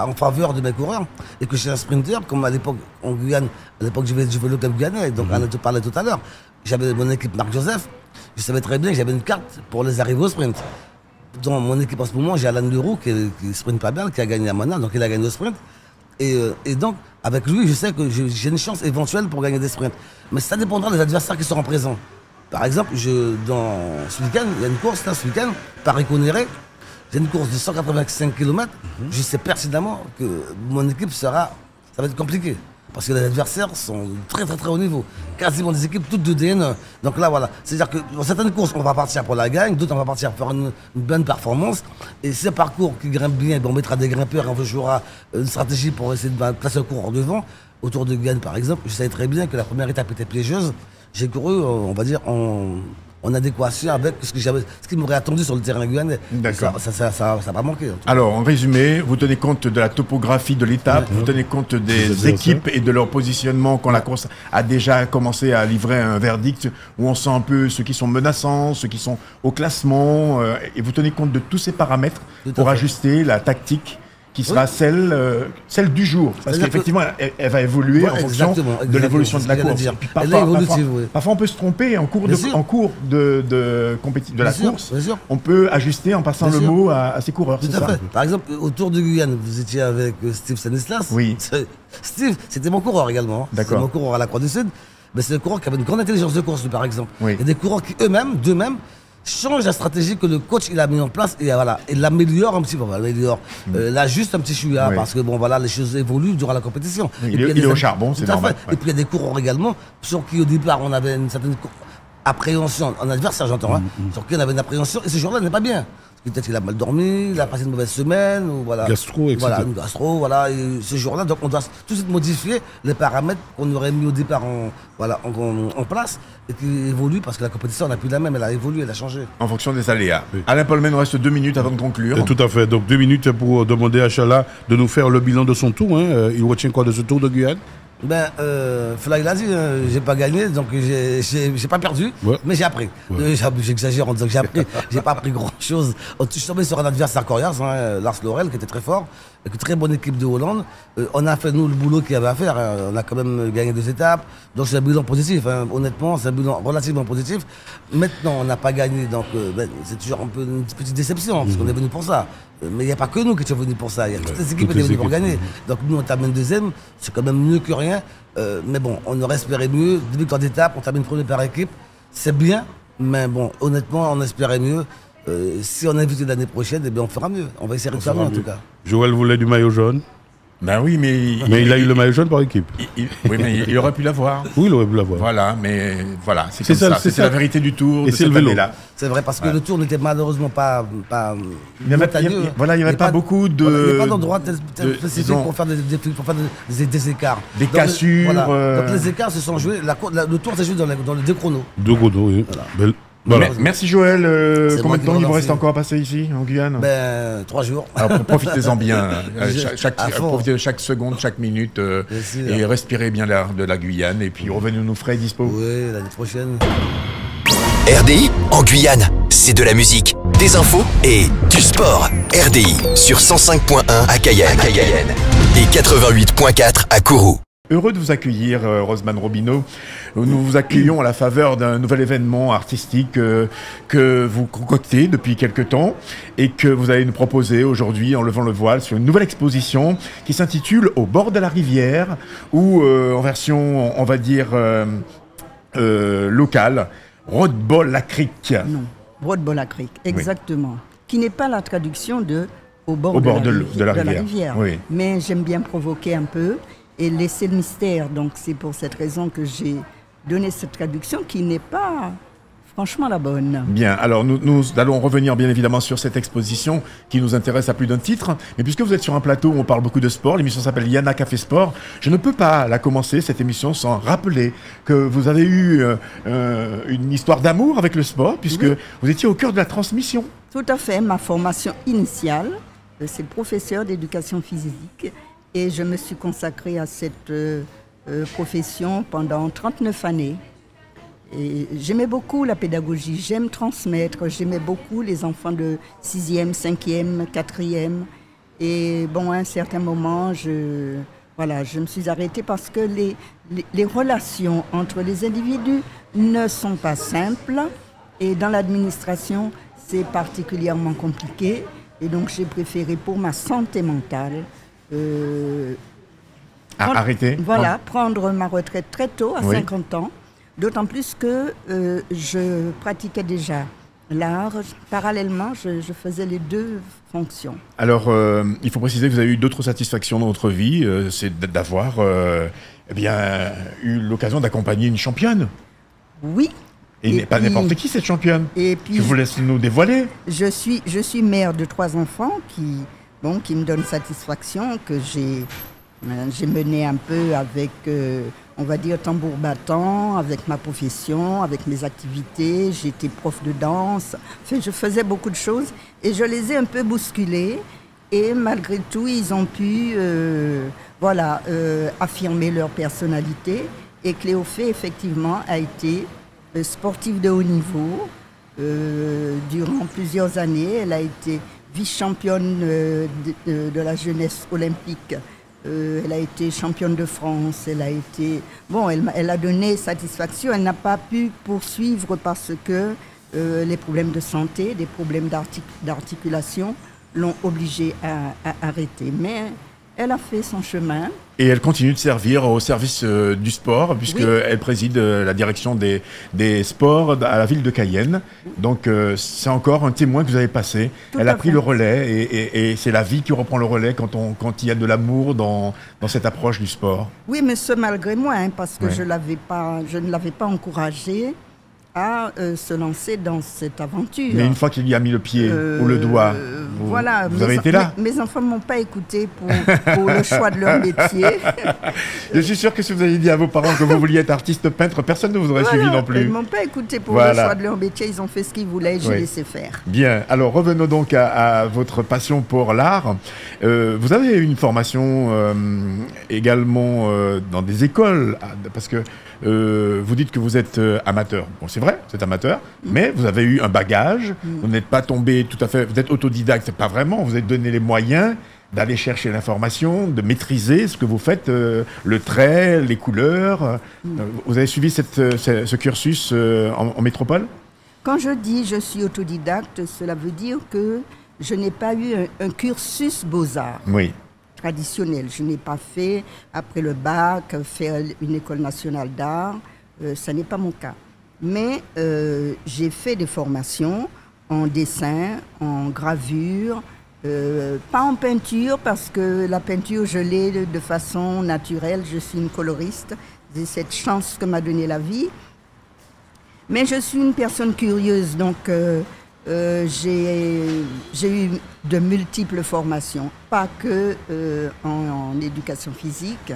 en faveur de mes coureurs et que je suis un sprinter, comme à l'époque en Guyane, à l'époque je vais le club guyanais, donc on en parlait tout à l'heure, j'avais mon équipe Marc Joseph, je savais très bien que j'avais une carte pour les arriver au sprint. Dans mon équipe en ce moment, j'ai Alain Leroux qui ne sprint pas bien, qui a gagné à Mana, donc il a gagné au sprint. Et donc, avec lui, je sais que j'ai une chance éventuelle pour gagner des sprints. Mais ça dépendra des adversaires qui seront présents. Par exemple, dans ce week-end, il y a une course là, ce week-end, Paris-Conéré. J'ai une course de 185 km. Je sais pertinemment que mon équipe ça va être compliqué. Parce que les adversaires sont très très très haut niveau. Quasiment des équipes toutes de DN1. Donc là voilà. C'est-à-dire que dans certaines courses, on va partir pour la gagne, d'autres on va partir faire une bonne performance. Et si un parcours qui grimpe bien, on mettra des grimpeurs et on jouera une stratégie pour essayer de placer un coureur devant. Autour de Guyane par exemple, je savais très bien que la première étape était piégeuse. J'ai couru, on va dire, en adéquation avec ce qui m'aurait attendu sur le terrain guyanais.
D'accord.
Ça va pas manquer.
Alors, en résumé, vous tenez compte de la topographie de l'étape, vous tenez compte des équipes et de leur positionnement quand la course a déjà commencé à livrer un verdict où on sent un peu ceux qui sont menaçants, ceux qui sont au classement, et vous tenez compte de tous ces paramètres pour ajuster la tactique qui sera celle du jour. Parce qu'effectivement, elle va évoluer en fonction de l'évolution de la course. Et puis parfois, on peut se tromper en cours de la course. On peut ajuster en passant le mot à ses coureurs.
Tout à fait. Par exemple, au Tour de Guyane, vous étiez avec Steve Stanislas.
Oui.
Steve, c'était mon coureur également. C'était mon coureur à la Croix du Sud. Mais c'est le coureur qui avait une grande intelligence de course, par exemple.
Oui.
Il y a des coureurs qui d'eux-mêmes, change la stratégie que le coach il a mis en place et voilà, il l'améliore un petit peu, l'ajuste un petit chouïa parce que bon voilà, les choses évoluent durant la compétition.
Il est au charbon, c'est normal.
Et puis il y a des coureurs également sur qui au départ on avait une certaine appréhension, en adversaire j'entends, sur qui on avait une appréhension et ce jour-là n'est pas bien. Peut-être qu'il a mal dormi, il a passé une mauvaise semaine, ou voilà.
Gastro, etc.
Voilà, une gastro, voilà. Et ce jour-là, donc on doit tout de suite modifier les paramètres qu'on aurait mis au départ en place et qui évoluent parce que la compétition n'a plus la même, elle a évolué, elle a changé.
En fonction des aléas. Oui. Alain Polman, il nous reste 2 minutes avant de conclure.
Et tout à fait. Donc 2 minutes pour demander à Chala de nous faire le bilan de son tour. Il retient quoi de ce tour de Guyane?
Fly l'a dit, j'ai pas gagné, donc j'ai pas perdu, mais j'ai appris. J'exagère en disant que j'ai appris, j'ai pas appris grand chose. Je suis tombé sur un adversaire coriace, Lars Laurel, qui était très fort, avec une très bonne équipe de Hollande. On a fait nous le boulot qu'il y avait à faire, on a quand même gagné 2 étapes, donc c'est un bilan positif, honnêtement, c'est un bilan relativement positif. Maintenant, on n'a pas gagné, donc c'est toujours un peu une petite déception, parce qu'on est venu pour ça. Mais il n'y a pas que nous qui sommes venus pour ça, il y a toutes les équipes qui étaient venues pour gagner. Donc nous, on termine 2e, c'est quand même mieux que rien. Mais bon, on aurait espéré mieux. 2 victoires d'étape, on termine 1er par équipe. C'est bien, mais bon, honnêtement, on espérait mieux. Si on est invité l'année prochaine, on fera mieux. On va essayer de faire mieux en tout cas.
Joël voulait du maillot jaune.
Ben oui, mais
il a eu le maillot jaune par équipe.
Oui, mais il aurait pu l'avoir.
Oui, il aurait pu l'avoir.
Voilà, mais voilà, c'est comme ça. C'est la vérité du Tour.
Et c'est le vélo.
C'est vrai, parce que le Tour n'était malheureusement pas
il n'y avait pas beaucoup de...
Il n'y avait pas d'endroit spécifique pour faire des écarts.
Des cassures.
Donc les écarts se sont joués, le Tour s'est joué dans les 2 chronos.
2 chronos, oui.
Voilà. Merci Joël. Combien de temps il vous reste encore à passer ici en Guyane?
3 jours.
Alors profitez-en bien. Profitez de chaque seconde, chaque minute et respirez bien l'air de la Guyane. Et puis revenez-nous frais, dispo.
Oui, l'année prochaine.
RDI en Guyane, c'est de la musique, des infos et du sport. RDI sur 105.1 à Cayenne et 88.4 à Kourou.
Heureux de vous accueillir, Rosemane Robineau. Nous vous accueillons à la faveur d'un nouvel événement artistique que vous concoctez depuis quelque temps et que vous allez nous proposer aujourd'hui en levant le voile sur une nouvelle exposition qui s'intitule Au bord de la rivière ou en version, on va dire, locale, Rodbolakrik.
Non, Rodbolakrik, exactement. Qui n'est pas la traduction de au bord
de la rivière. Oui.
Mais j'aime bien provoquer un peu et laisser le mystère. Donc c'est pour cette raison que j'ai donné cette traduction qui n'est pas franchement la bonne.
Bien, alors nous allons revenir bien évidemment sur cette exposition qui nous intéresse à plus d'un titre. Mais puisque vous êtes sur un plateau où on parle beaucoup de sport, l'émission s'appelle Yana Café Sport, je ne peux pas la commencer, cette émission, sans rappeler que vous avez eu une histoire d'amour avec le sport, puisque vous étiez au cœur de la transmission.
Tout à fait, ma formation initiale, c'est professeur d'éducation physique et je me suis consacrée à cette profession pendant 39 années. Et j'aimais beaucoup la pédagogie, j'aime transmettre, j'aimais beaucoup les enfants de 6e, 5e, 4e. Et bon, à un certain moment, je me suis arrêtée parce que les relations entre les individus ne sont pas simples. Et dans l'administration, c'est particulièrement compliqué. Et donc, j'ai préféré, pour ma santé mentale,
arrêter.
Voilà, prendre ma retraite très tôt, à 50 ans. D'autant plus que je pratiquais déjà l'art. Parallèlement, je faisais les deux fonctions.
Alors, il faut préciser que vous avez eu d'autres satisfactions dans votre vie. C'est d'avoir eu l'occasion d'accompagner une championne.
Oui.
Et pas n'importe qui, cette championne.
Et puis,
je vous laisse nous dévoiler.
Je suis mère de 3 enfants qui me donnent satisfaction, que j'ai mené un peu avec... on va dire tambour battant, avec ma profession, avec mes activités. J'étais prof de danse. Enfin, je faisais beaucoup de choses et je les ai un peu bousculés. Et malgré tout, ils ont pu affirmer leur personnalité. Et Cléophée, effectivement, a été sportive de haut niveau durant plusieurs années. Elle a été vice-championne de la jeunesse olympique. Elle a été championne de France, elle a donné satisfaction. Elle n'a pas pu poursuivre parce que les problèmes de santé, des problèmes d'articulation l'ont obligée à arrêter. Mais elle a fait son chemin.
Et elle continue de servir au service du sport, puisqu'elle préside la direction des sports à la ville de Cayenne. Donc c'est encore un témoin que vous avez passé. Elle a pris le relais et c'est la vie qui reprend le relais quand il y a de l'amour dans cette approche du sport.
Oui, mais ce malgré moi, parce que je ne l'avais pas encouragée à se lancer dans cette aventure.
Mais une fois qu'il y a mis le pied ou le doigt, vous avez été là.
Mes enfants ne m'ont pas écouté pour le choix de leur métier.
Je suis sûr que si vous aviez dit à vos parents que vous vouliez être artiste peintre, personne ne vous aurait suivi non plus.
Ils ne m'ont pas écouté pour le choix de leur métier. Ils ont fait ce qu'ils voulaient et j'ai laissé faire.
Bien. Alors revenons donc à votre passion pour l'art. Vous avez une formation également dans des écoles, parce que vous dites que vous êtes amateur. Bon, c'est vrai, c'est amateur, mais vous avez eu un bagage. Vous n'êtes pas tombé tout à fait... Vous êtes autodidacte, c'est pas vraiment. Vous êtes donné les moyens d'aller chercher l'information, de maîtriser ce que vous faites, le trait, les couleurs. Vous avez suivi ce cursus en métropole?
Quand je dis je suis autodidacte, cela veut dire que je n'ai pas eu un cursus beaux-arts.
Oui.
Traditionnel. Je n'ai pas fait, après le bac, faire une école nationale d'art. Ça n'est pas mon cas. Mais j'ai fait des formations en dessin, en gravure, pas en peinture, parce que la peinture, je l'ai de façon naturelle. Je suis une coloriste. C'est cette chance que m'a donnée la vie. Mais je suis une personne curieuse, donc... j'ai eu de multiples formations, pas que en éducation physique,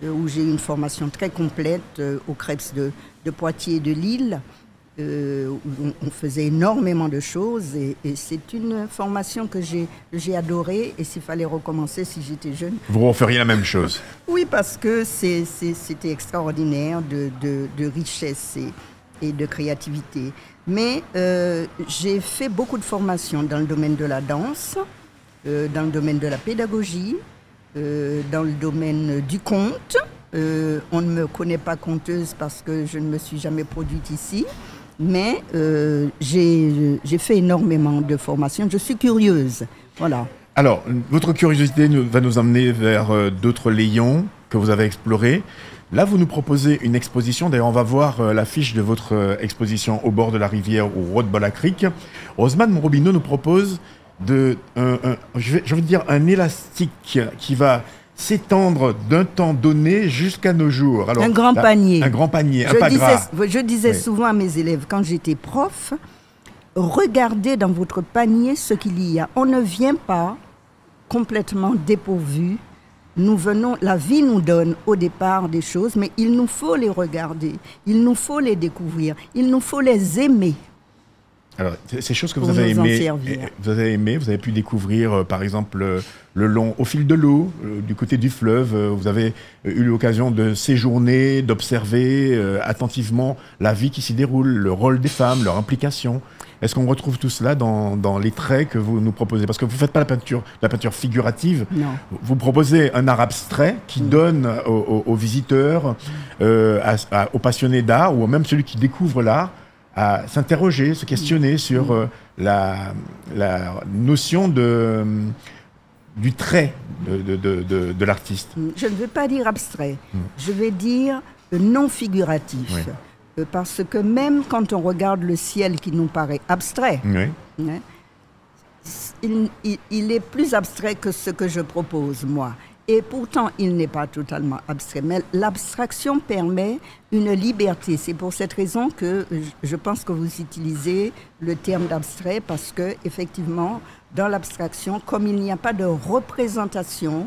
où j'ai eu une formation très complète au CREPS de Poitiers et de Lille, où on faisait énormément de choses et c'est une formation que j'ai adorée et s'il fallait recommencer si j'étais jeune.
Vous referiez la même chose? Oui,
parce que c'était extraordinaire de richesse et de créativité. Mais j'ai fait beaucoup de formations dans le domaine de la danse, dans le domaine de la pédagogie, dans le domaine du conte. On ne me connaît pas conteuse parce que je ne me suis jamais produite ici. Mais j'ai fait énormément de formations. Je suis curieuse. Voilà.
Alors, votre curiosité va nous emmener vers d'autres layons que vous avez explorés. Là, vous nous proposez une exposition. D'ailleurs, on va voir l'affiche de votre exposition au bord de la rivière au Road-Bola Creek. Ousmane Robineau nous propose je veux dire un élastique qui va s'étendre d'un temps donné jusqu'à nos jours. Alors,
un grand panier.
Un grand panier, un pas gras.
Je disais souvent à mes élèves, quand j'étais prof, regardez dans votre panier ce qu'il y a. On ne vient pas complètement dépourvu. La vie nous donne au départ des choses, mais il nous faut les regarder, il nous faut les découvrir, il nous faut les aimer.
Alors, ces choses que vous avez aimées, vous avez pu découvrir, par exemple, au fil de l'eau, du côté du fleuve. Vous avez eu l'occasion de séjourner, d'observer attentivement la vie qui s'y déroule, le rôle des femmes, leur implication. Est-ce qu'on retrouve tout cela dans les traits que vous nous proposez? Parce que vous ne faites pas la peinture figurative.
Non.
Vous proposez un art abstrait qui donne aux visiteurs, aux passionnés d'art, ou même celui qui découvre l'art, à s'interroger, se questionner sur la notion du trait de l'artiste.
Je ne veux pas dire abstrait, je vais dire non figuratif. Oui. Parce que même quand on regarde le ciel qui nous paraît abstrait, il est plus abstrait que ce que je propose, moi. Et pourtant, il n'est pas totalement abstrait. Mais l'abstraction permet une liberté. C'est pour cette raison que je pense que vous utilisez le terme d'abstrait, parce que effectivement, dans l'abstraction, comme il n'y a pas de représentation,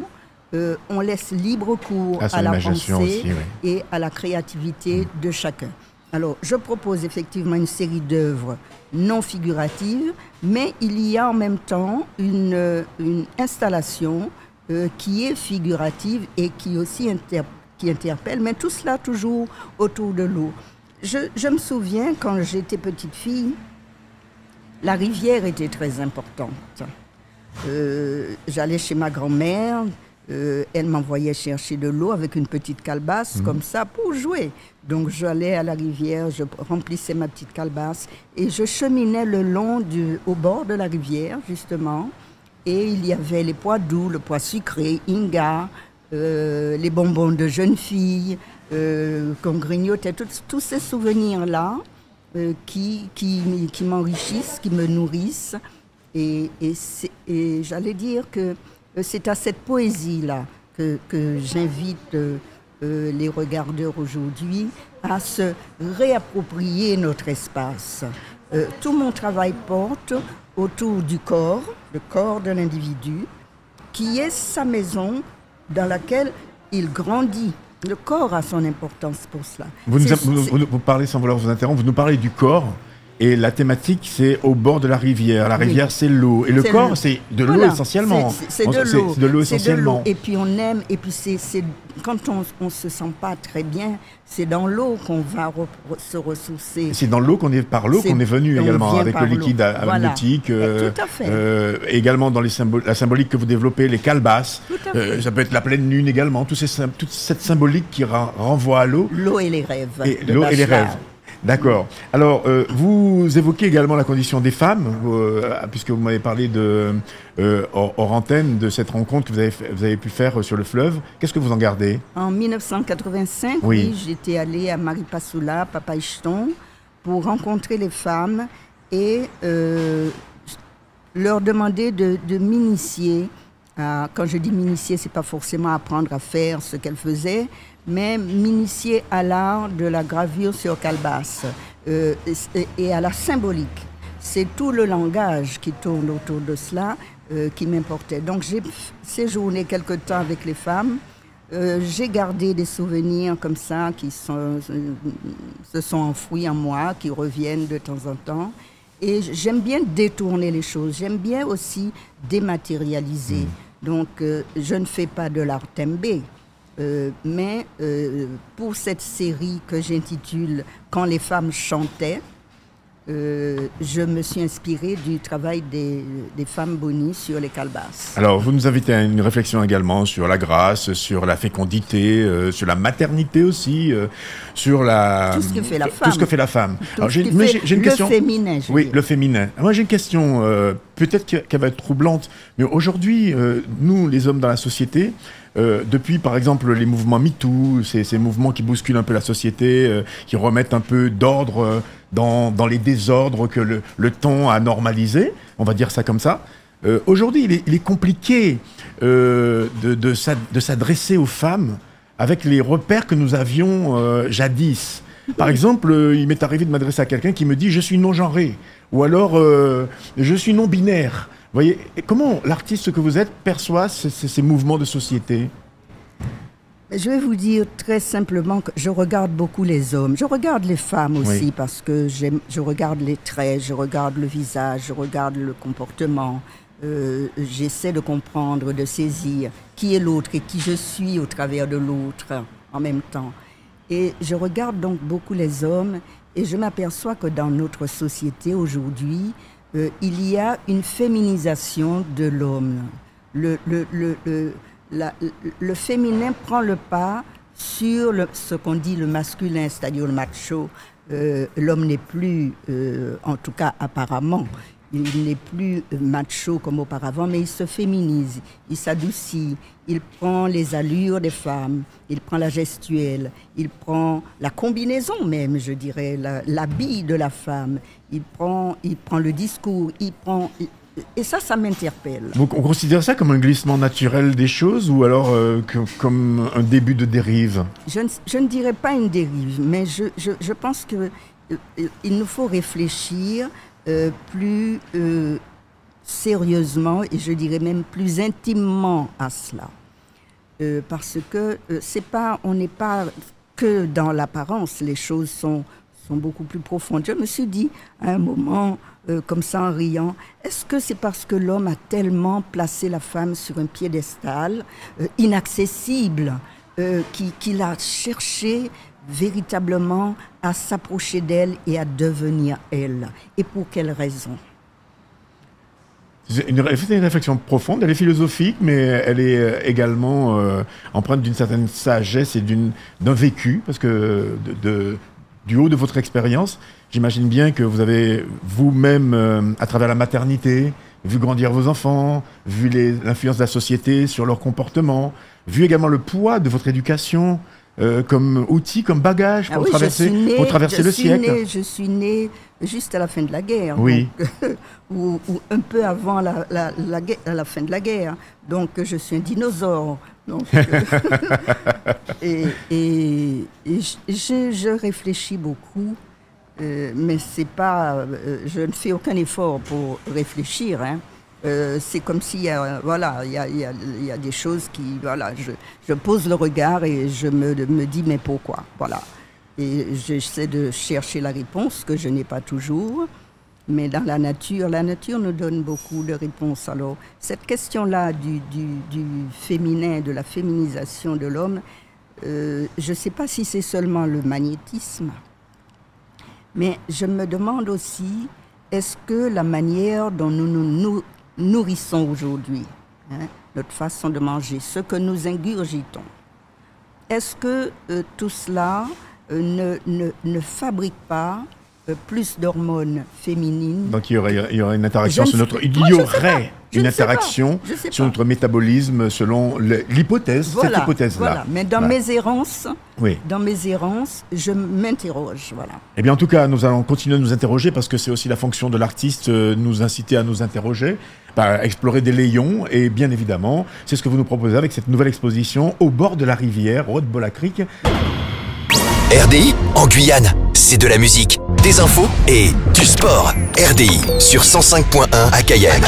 on laisse libre cours à la pensée aussi, et à la créativité de chacun. Alors, je propose effectivement une série d'œuvres non figuratives, mais il y a en même temps une installation qui est figurative et qui aussi qui interpelle, mais tout cela toujours autour de l'eau. Je me souviens, quand j'étais petite fille, la rivière était très importante. J'allais chez ma grand-mère, elle m'envoyait chercher de l'eau avec une petite calebasse, comme ça, pour jouer. Donc j'allais à la rivière, je remplissais ma petite calebasse et je cheminais au bord de la rivière, justement. Et il y avait les pois doux, le pois sucré, Inga, les bonbons de jeunes filles, qu'on grignotait, tous ces souvenirs-là qui m'enrichissent, qui me nourrissent. Et j'allais dire que c'est à cette poésie-là que j'invite les regardeurs aujourd'hui à se réapproprier notre espace. Tout mon travail porte autour du corps, le corps de l'individu, qui est sa maison dans laquelle il grandit. Le corps a son importance pour cela.
Vous parlez, sans vouloir vous interrompre, vous nous parlez du corps, et la thématique, c'est au bord de la rivière. La rivière, c'est l'eau. Et le corps, c'est de l'eau essentiellement.
C'est de l'eau
essentiellement.
Et puis on aime, et puis quand on ne se sent pas très bien, c'est dans l'eau qu'on va se ressourcer.
C'est dans l'eau qu'on est venu également, avec le liquide amniotique.
Tout à fait.
Également dans la symbolique que vous développez, les calebasses. Ça peut être la pleine lune également. Toute cette symbolique qui renvoie à l'eau.
L'eau et les rêves.
L'eau et les rêves. D'accord. Alors, vous évoquez également la condition des femmes, puisque vous m'avez parlé hors antenne de cette rencontre que vous avez pu faire sur le fleuve. Qu'est-ce que vous en gardez? En
1985, oui, j'étais allée à Maripasoula, Papaïcheton, pour rencontrer les femmes et leur demander de m'initier. Quand je dis m'initier, ce n'est pas forcément apprendre à faire ce qu'elles faisaient, mais m'initier à l'art de la gravure sur calebasse et à la symbolique. C'est tout le langage qui tourne autour de cela qui m'importait. Donc j'ai séjourné quelque temps avec les femmes. J'ai gardé des souvenirs comme ça qui se sont enfouis en moi, qui reviennent de temps en temps. Et j'aime bien détourner les choses. J'aime bien aussi dématérialiser. Donc je ne fais pas de l'art tembé. Mais pour cette série que j'intitule « Quand les femmes chantaient », je me suis inspirée du travail des femmes bonies sur les calebasses.
Alors, vous nous invitez à une réflexion également sur la grâce, sur la fécondité, sur la maternité aussi, sur la...
Tout ce que fait la femme.
Tout ce que fait la femme. Alors, j'ai une question.
Le féminin, je
Oui,
dirais.
le féminin. Moi, j'ai une question, peut-être qu'elle va être troublante, mais aujourd'hui, nous, les hommes dans la société, depuis, par exemple, les mouvements MeToo, ces mouvements qui bousculent un peu la société, qui remettent un peu d'ordre dans les désordres que le temps a normalisé, on va dire ça comme ça. Aujourd'hui, il est compliqué de s'adresser aux femmes avec les repères que nous avions jadis. Par exemple, il m'est arrivé de m'adresser à quelqu'un qui me dit « je suis non-genré » ou alors « je suis non-binaire ». Vous voyez, comment l'artiste que vous êtes perçoit ces mouvements de société ?
Je vais vous dire très simplement que je regarde beaucoup les hommes. Je regarde les femmes aussi
Oui.
parce que je regarde les traits, je regarde le visage, je regarde le comportement. J'essaie de comprendre, de saisir qui est l'autre et qui je suis au travers de l'autre en même temps. Et je regarde donc beaucoup les hommes et je m'aperçois que dans notre société aujourd'hui, il y a une féminisation de l'homme. Le féminin prend le pas sur ce qu'on dit le masculin, c'est-à-dire le macho. L'homme n'est plus, en tout cas apparemment, il n'est plus macho comme auparavant, mais il se féminise, il s'adoucit, il prend les allures des femmes, il prend la gestuelle, il prend la combinaison même, je dirais, l'habit de la femme, il prend le discours, et ça m'interpelle.
On considère ça comme un glissement naturel des choses ou alors comme un début de dérive ?
Je ne dirais pas une dérive, mais je pense qu'il nous faut réfléchir plus sérieusement et je dirais même plus intimement à cela. Parce que on n'est pas que dans l'apparence, les choses sont beaucoup plus profondes. Je me suis dit à un moment, comme ça en riant, est-ce que c'est parce que l'homme a tellement placé la femme sur un piédestal inaccessible qu'il a cherché véritablement à s'approcher d'elle et à devenir elle? Et pour quelle raison?
C'est une réflexion profonde, elle est philosophique, mais elle est également empreinte d'une certaine sagesse et d'un vécu, parce que du haut de votre expérience, j'imagine bien que vous avez vous-même, à travers la maternité, vu grandir vos enfants, vu l'influence de la société sur leur comportement, vu également le poids de votre éducation comme outil, comme bagage pour traverser le siècle.
Je suis née juste à la fin de la guerre,
oui.
Donc, ou un peu avant la fin de la guerre. Donc je suis un dinosaure. Donc, et je réfléchis beaucoup, mais c'est pas, je ne fais aucun effort pour réfléchir. Hein. C'est comme s'il y a, voilà, il y a des choses qui, voilà, je pose le regard et je me dis mais pourquoi, voilà. Et j'essaie de chercher la réponse que je n'ai pas toujours, mais dans la nature nous donne beaucoup de réponses. Alors cette question-là du féminin, de la féminisation de l'homme, je ne sais pas si c'est seulement le magnétisme, mais je me demande aussi, est-ce que la manière dont nous nourrissons aujourd'hui, hein, notre façon de manger, ce que nous ingurgitons, est-ce que tout cela ne fabrique pas plus d'hormones féminines?
Donc il y aurait une interaction sur notre... Il y aurait une interaction sur notre métabolisme selon l'hypothèse,
voilà,
cette hypothèse-là.
Voilà. Mais dans mes errances,
oui.
Je m'interroge, voilà.
Eh bien, en tout cas, nous allons continuer de nous interroger parce que c'est aussi la fonction de l'artiste, nous inciter à nous interroger, à explorer des layons. Et bien évidemment, c'est ce que vous nous proposez avec cette nouvelle exposition au bord de la rivière, Haute-Bola Creek.
RDI, en Guyane, c'est de la musique, des infos et du sport. RDI, sur 105.1 à Cayenne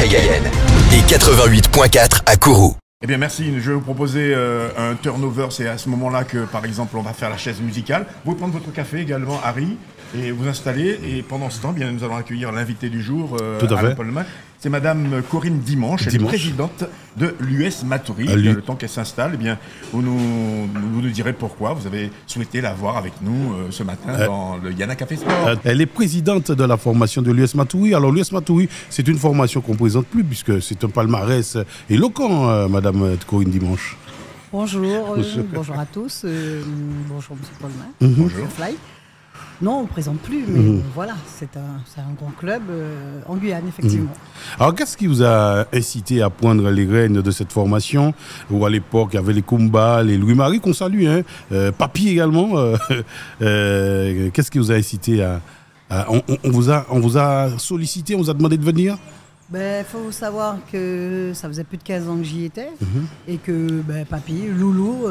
et 88.4 à Kourou.
Eh bien, merci. Je vais vous proposer un turnover. C'est à ce moment-là que, par exemple, on va faire la chaise musicale. Vous pouvez prendre votre café également, Harry. et vous installer. Et pendant ce temps, bien, nous allons accueillir l'invité du jour
Tout à
à
fait.
l'Apolma. C'est Madame Corinne Dimanche, elle est présidente de l'US Matoury. Le temps qu'elle s'installe, eh bien, vous nous direz pourquoi vous avez souhaité la voir avec nous ce matin dans le Yana Café Sport.
Elle est présidente de la formation de l'US Matoury. Alors l'US Matoury, c'est une formation qu'on ne présente plus puisque c'est un palmarès éloquent, Madame Corinne Dimanche.
Bonjour, bonjour à tous. Bonjour M. Paulmin.
Bonjour.
Fly. Non, on ne présente plus, mais voilà, c'est un grand club en Guyane, effectivement.
Alors, qu'est-ce qui vous a incité à prendre les rênes de cette formation, où à l'époque, il y avait les Kumba, les Louis-Marie, qu'on salue, Papy également. Qu'est-ce qui vous a incité on vous a sollicité, on vous a demandé de venir?
Il faut savoir que ça faisait plus de 15 ans que j'y étais et que Papy, Loulou,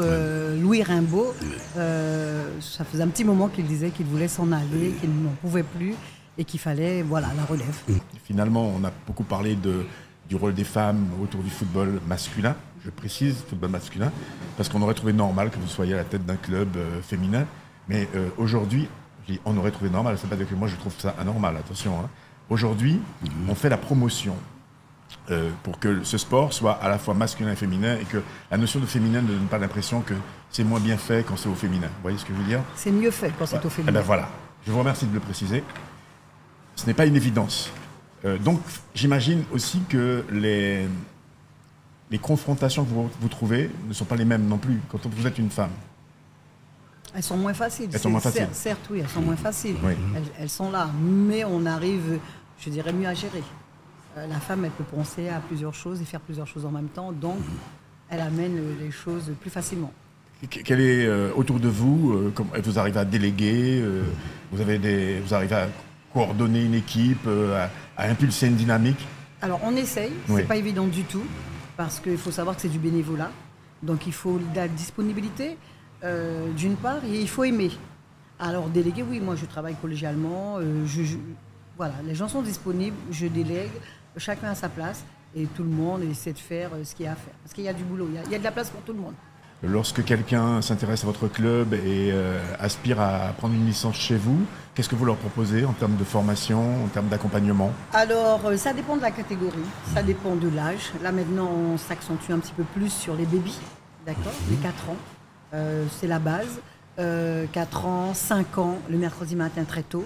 Louis Rimbaud, ça faisait un petit moment qu'il disait qu'il voulait s'en aller, qu'il n'en pouvait plus et qu'il fallait la relève.
Finalement, on a beaucoup parlé du rôle des femmes autour du football masculin, je précise, football masculin, parce qu'on aurait trouvé normal que vous soyez à la tête d'un club féminin, mais aujourd'hui, on aurait trouvé normal, c'est pas que moi je trouve ça anormal, attention, hein. Aujourd'hui, on fait la promotion pour que ce sport soit à la fois masculin et féminin et que la notion de féminin ne donne pas l'impression que c'est moins bien fait quand c'est au féminin. Vous voyez ce que je veux dire?
C'est mieux fait quand c'est au féminin.
Eh ben voilà, je vous remercie de le préciser. Ce n'est pas une évidence. Donc, j'imagine aussi que les confrontations que vous trouvez ne sont pas les mêmes non plus quand vous êtes une femme.
Elles sont moins faciles.
Elles sont moins faciles.
Certes, oui, elles sont moins faciles.
Oui.
Elles sont là, mais on arrive, je dirais, mieux à gérer. La femme, elle peut penser à plusieurs choses et faire plusieurs choses en même temps, donc elle amène les choses plus facilement.
Quel est autour de vous, vous arrivez à déléguer, vous arrivez à coordonner une équipe, à impulser une dynamique?
Alors on essaye, c'est pas évident du tout, parce qu'il faut savoir que c'est du bénévolat, donc il faut de la disponibilité. D'une part, et il faut aimer. Alors déléguer, oui, moi je travaille collégialement, voilà, les gens sont disponibles, je délègue, chacun à sa place et tout le monde essaie de faire ce qu'il y a à faire. Parce qu'il y a du boulot, il y a de la place pour tout le monde.
Lorsque quelqu'un s'intéresse à votre club et aspire à prendre une licence chez vous, qu'est-ce que vous leur proposez en termes de formation, en termes d'accompagnement?
Alors, ça dépend de la catégorie, ça dépend de l'âge. Là maintenant, on s'accentue un petit peu plus sur les bébés, d'accord, les 4 ans. C'est la base, 4 ans, 5 ans, le mercredi matin très tôt.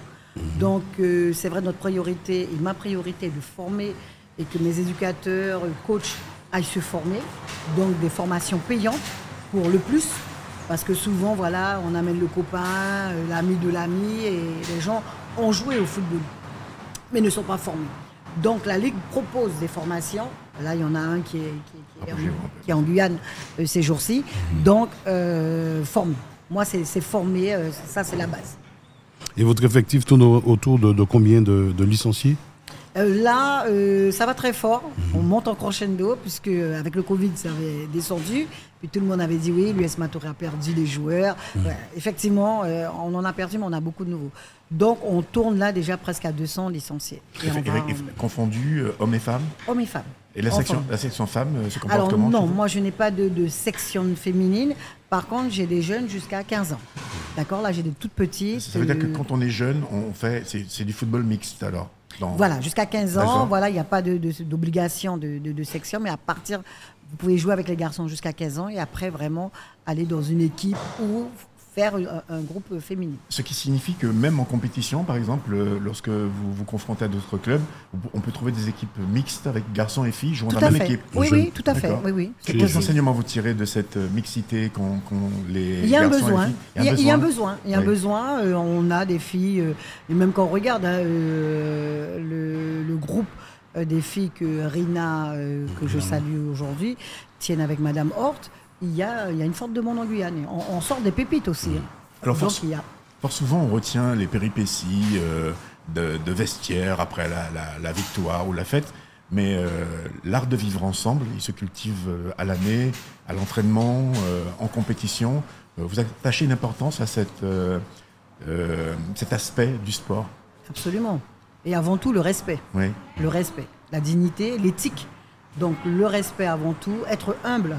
Donc c'est vrai notre priorité, et ma priorité est de former et que mes éducateurs, coachs aillent se former. Donc des formations payantes pour le plus, parce que souvent voilà, on amène le copain, l'ami de l'ami et les gens ont joué au football, mais ne sont pas formés. Donc la Ligue propose des formations. Là, il y en a un qui est en Guyane ces jours-ci. Donc, former. Moi, c'est former, ça, c'est la base.
Et votre effectif tourne autour de combien de licenciés?
Là, ça va très fort. On monte en crescendo, puisque avec le Covid, ça avait descendu. Puis tout le monde avait dit oui, l'US Matoury a perdu des joueurs. Ouais, effectivement, on en a perdu, mais on a beaucoup de nouveaux. Donc, on tourne là déjà presque à 200 licenciés.
Confondu hommes et femmes?
Hommes et femmes.
Et la section femmes se comporte comment?
Non, moi je n'ai pas de section féminine. Par contre, j'ai des jeunes jusqu'à 15 ans. D'accord, là j'ai des toutes petites.
Ça veut dire que quand on est jeune, c'est du football mixte alors?
Voilà, jusqu'à 15 ans, voilà, il n'y a pas d'obligation de section, mais à partir, vous pouvez jouer avec les garçons jusqu'à 15 ans et après vraiment aller dans une équipe ou faire un groupe féminin.
Ce qui signifie que même en compétition, par exemple, lorsque vous vous confrontez à d'autres clubs, on peut trouver des équipes mixtes avec garçons et filles jouant dans la même équipe.
Oui, tout à fait. Oui.
Quels enseignements vous tirez de cette mixité qu'ont les
Il y a un
garçons
besoin.
et les
Il
filles?
y a un besoin. Il y a un besoin. On a des filles, et même quand on regarde le groupe des filles que Rina, que je salue aujourd'hui, tiennent avec Madame Hort. Il y a une forte demande en Guyane. On sort des pépites aussi.
Alors fort souvent, on retient les péripéties de vestiaire après la victoire ou la fête, mais l'art de vivre ensemble, il se cultive à l'année, à l'entraînement, en compétition. Vous attachez une importance à cet aspect du sport?
Absolument. Et avant tout, le respect.
Oui.
Le respect, la dignité, l'éthique. Donc le respect avant tout, être humble.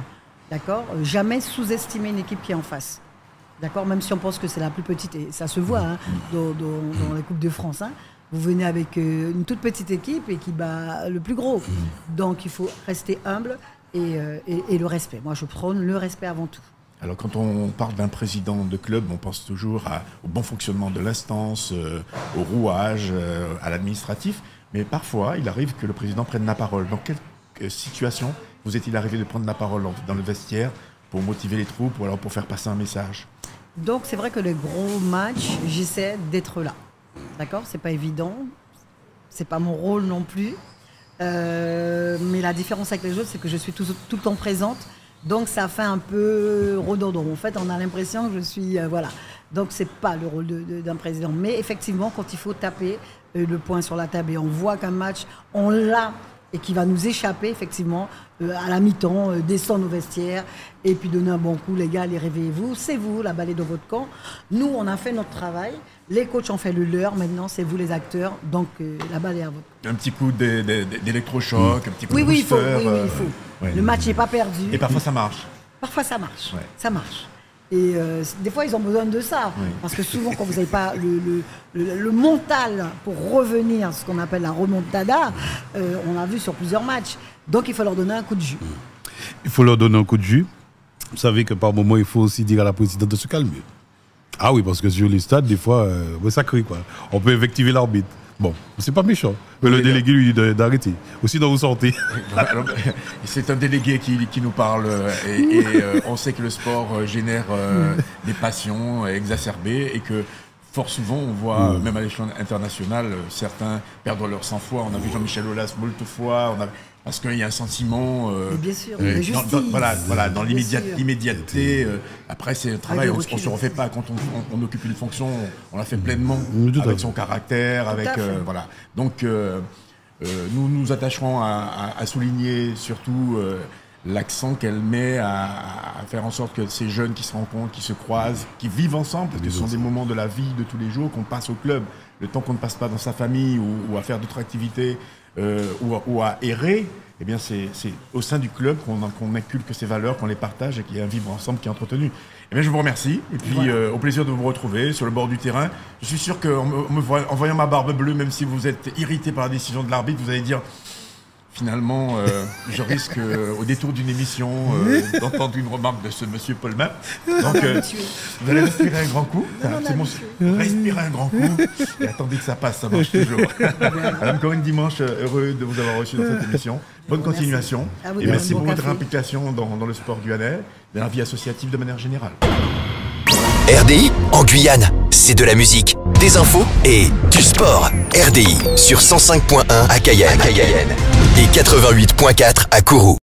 D'accord ? Jamais sous-estimer une équipe qui est en face. D'accord, même si on pense que c'est la plus petite, et ça se voit hein, dans la Coupe de France. Hein. Vous venez avec une toute petite équipe et qui bat le plus gros. Donc il faut rester humble et le respect. Moi je prône le respect avant tout.
Alors quand on parle d'un président de club, on pense toujours au bon fonctionnement de l'instance, au rouage, à l'administratif. Mais parfois, il arrive que le président prenne la parole. Dans quelle situation vous est-il arrivé de prendre la parole dans le vestiaire pour motiver les troupes ou alors pour faire passer un message?
Donc c'est vrai que les gros matchs, j'essaie d'être là. D'accord, c'est pas évident, c'est pas mon rôle non plus. Mais la différence avec les autres, c'est que je suis tout le temps présente. Donc ça fait un peu redondant. En fait, on a l'impression que je suis voilà. Donc c'est pas le rôle d'un président. Mais effectivement, quand il faut taper le poing sur la table et on voit qu'un match, on l'a et qui va nous échapper, effectivement, à la mi-temps, descendre au vestiaire et puis donner un bon coup, les gars, allez, réveillez-vous, c'est vous, la balle est dans votre camp. Nous, on a fait notre travail, les coachs ont fait le leur, maintenant, c'est vous les acteurs, donc la balle est à votre camp.
Un petit coup d'électrochoc, un petit coup de
booster. Oui, il faut.
Ouais.
Le match n'est pas perdu.
Et parfois, ça marche.
Parfois, ça marche.
Ouais.
Ça marche. Et des fois, ils ont besoin de ça. Oui. Parce que souvent, quand vous n'avez pas le mental pour revenir, ce qu'on appelle la remontada, on l'a vu sur plusieurs matchs. Donc, il faut leur donner un coup de jus.
Il faut leur donner un coup de jus. Vous savez que par moment, il faut aussi dire à la présidente de se calmer. Ah oui, parce que sur les stades, des fois, ça crie, quoi. On peut invectiver l'arbitre. Bon, c'est pas méchant. Mais le délégué lui dit d'arrêter. Aussi dans vous sortez.
C'est un délégué qui nous parle et on sait que le sport génère des passions exacerbées et que fort souvent on voit, même à l'échelon international, certains perdre leur sang-froid. On a vu Jean-Michel Aulas moult fois, parce qu'il y a un sentiment
bien sûr, de justice.
Dans l'immédiateté. Après, c'est un travail, on ne se refait pas. Quand on occupe une fonction, on la fait pleinement, avec son caractère. Voilà. Donc, nous nous attacherons à souligner surtout l'accent qu'elle met à faire en sorte que ces jeunes qui se rencontrent, qui se croisent, qui vivent ensemble, parce que ce sont des moments de la vie de tous les jours qu'on passe au club. Le temps qu'on ne passe pas dans sa famille ou à faire d'autres activités ou à errer, eh bien c'est au sein du club qu'on inculque ces valeurs, qu'on les partage et qu'il y a un vivre ensemble qui est entretenu. Eh bien je vous remercie et puis au plaisir de vous retrouver sur le bord du terrain. Je suis sûr qu'en voyant ma barbe bleue, même si vous êtes irrité par la décision de l'arbitre, vous allez dire... Finalement, je risque, au détour d'une émission, d'entendre une remarque de ce monsieur Paulmin. Donc, vous allez respirer un grand coup. Respirez un grand coup. Et attendez que ça passe, ça marche toujours. Madame Corinne Dimanche, heureux de vous avoir reçu dans cette émission. Bonne continuation. Et merci pour votre implication dans le sport guyanais, dans la vie associative de manière générale.
RDI en Guyane, c'est de la musique, des infos et du sport. RDI sur 105.1 à Cayenne et 88.4 à Kourou.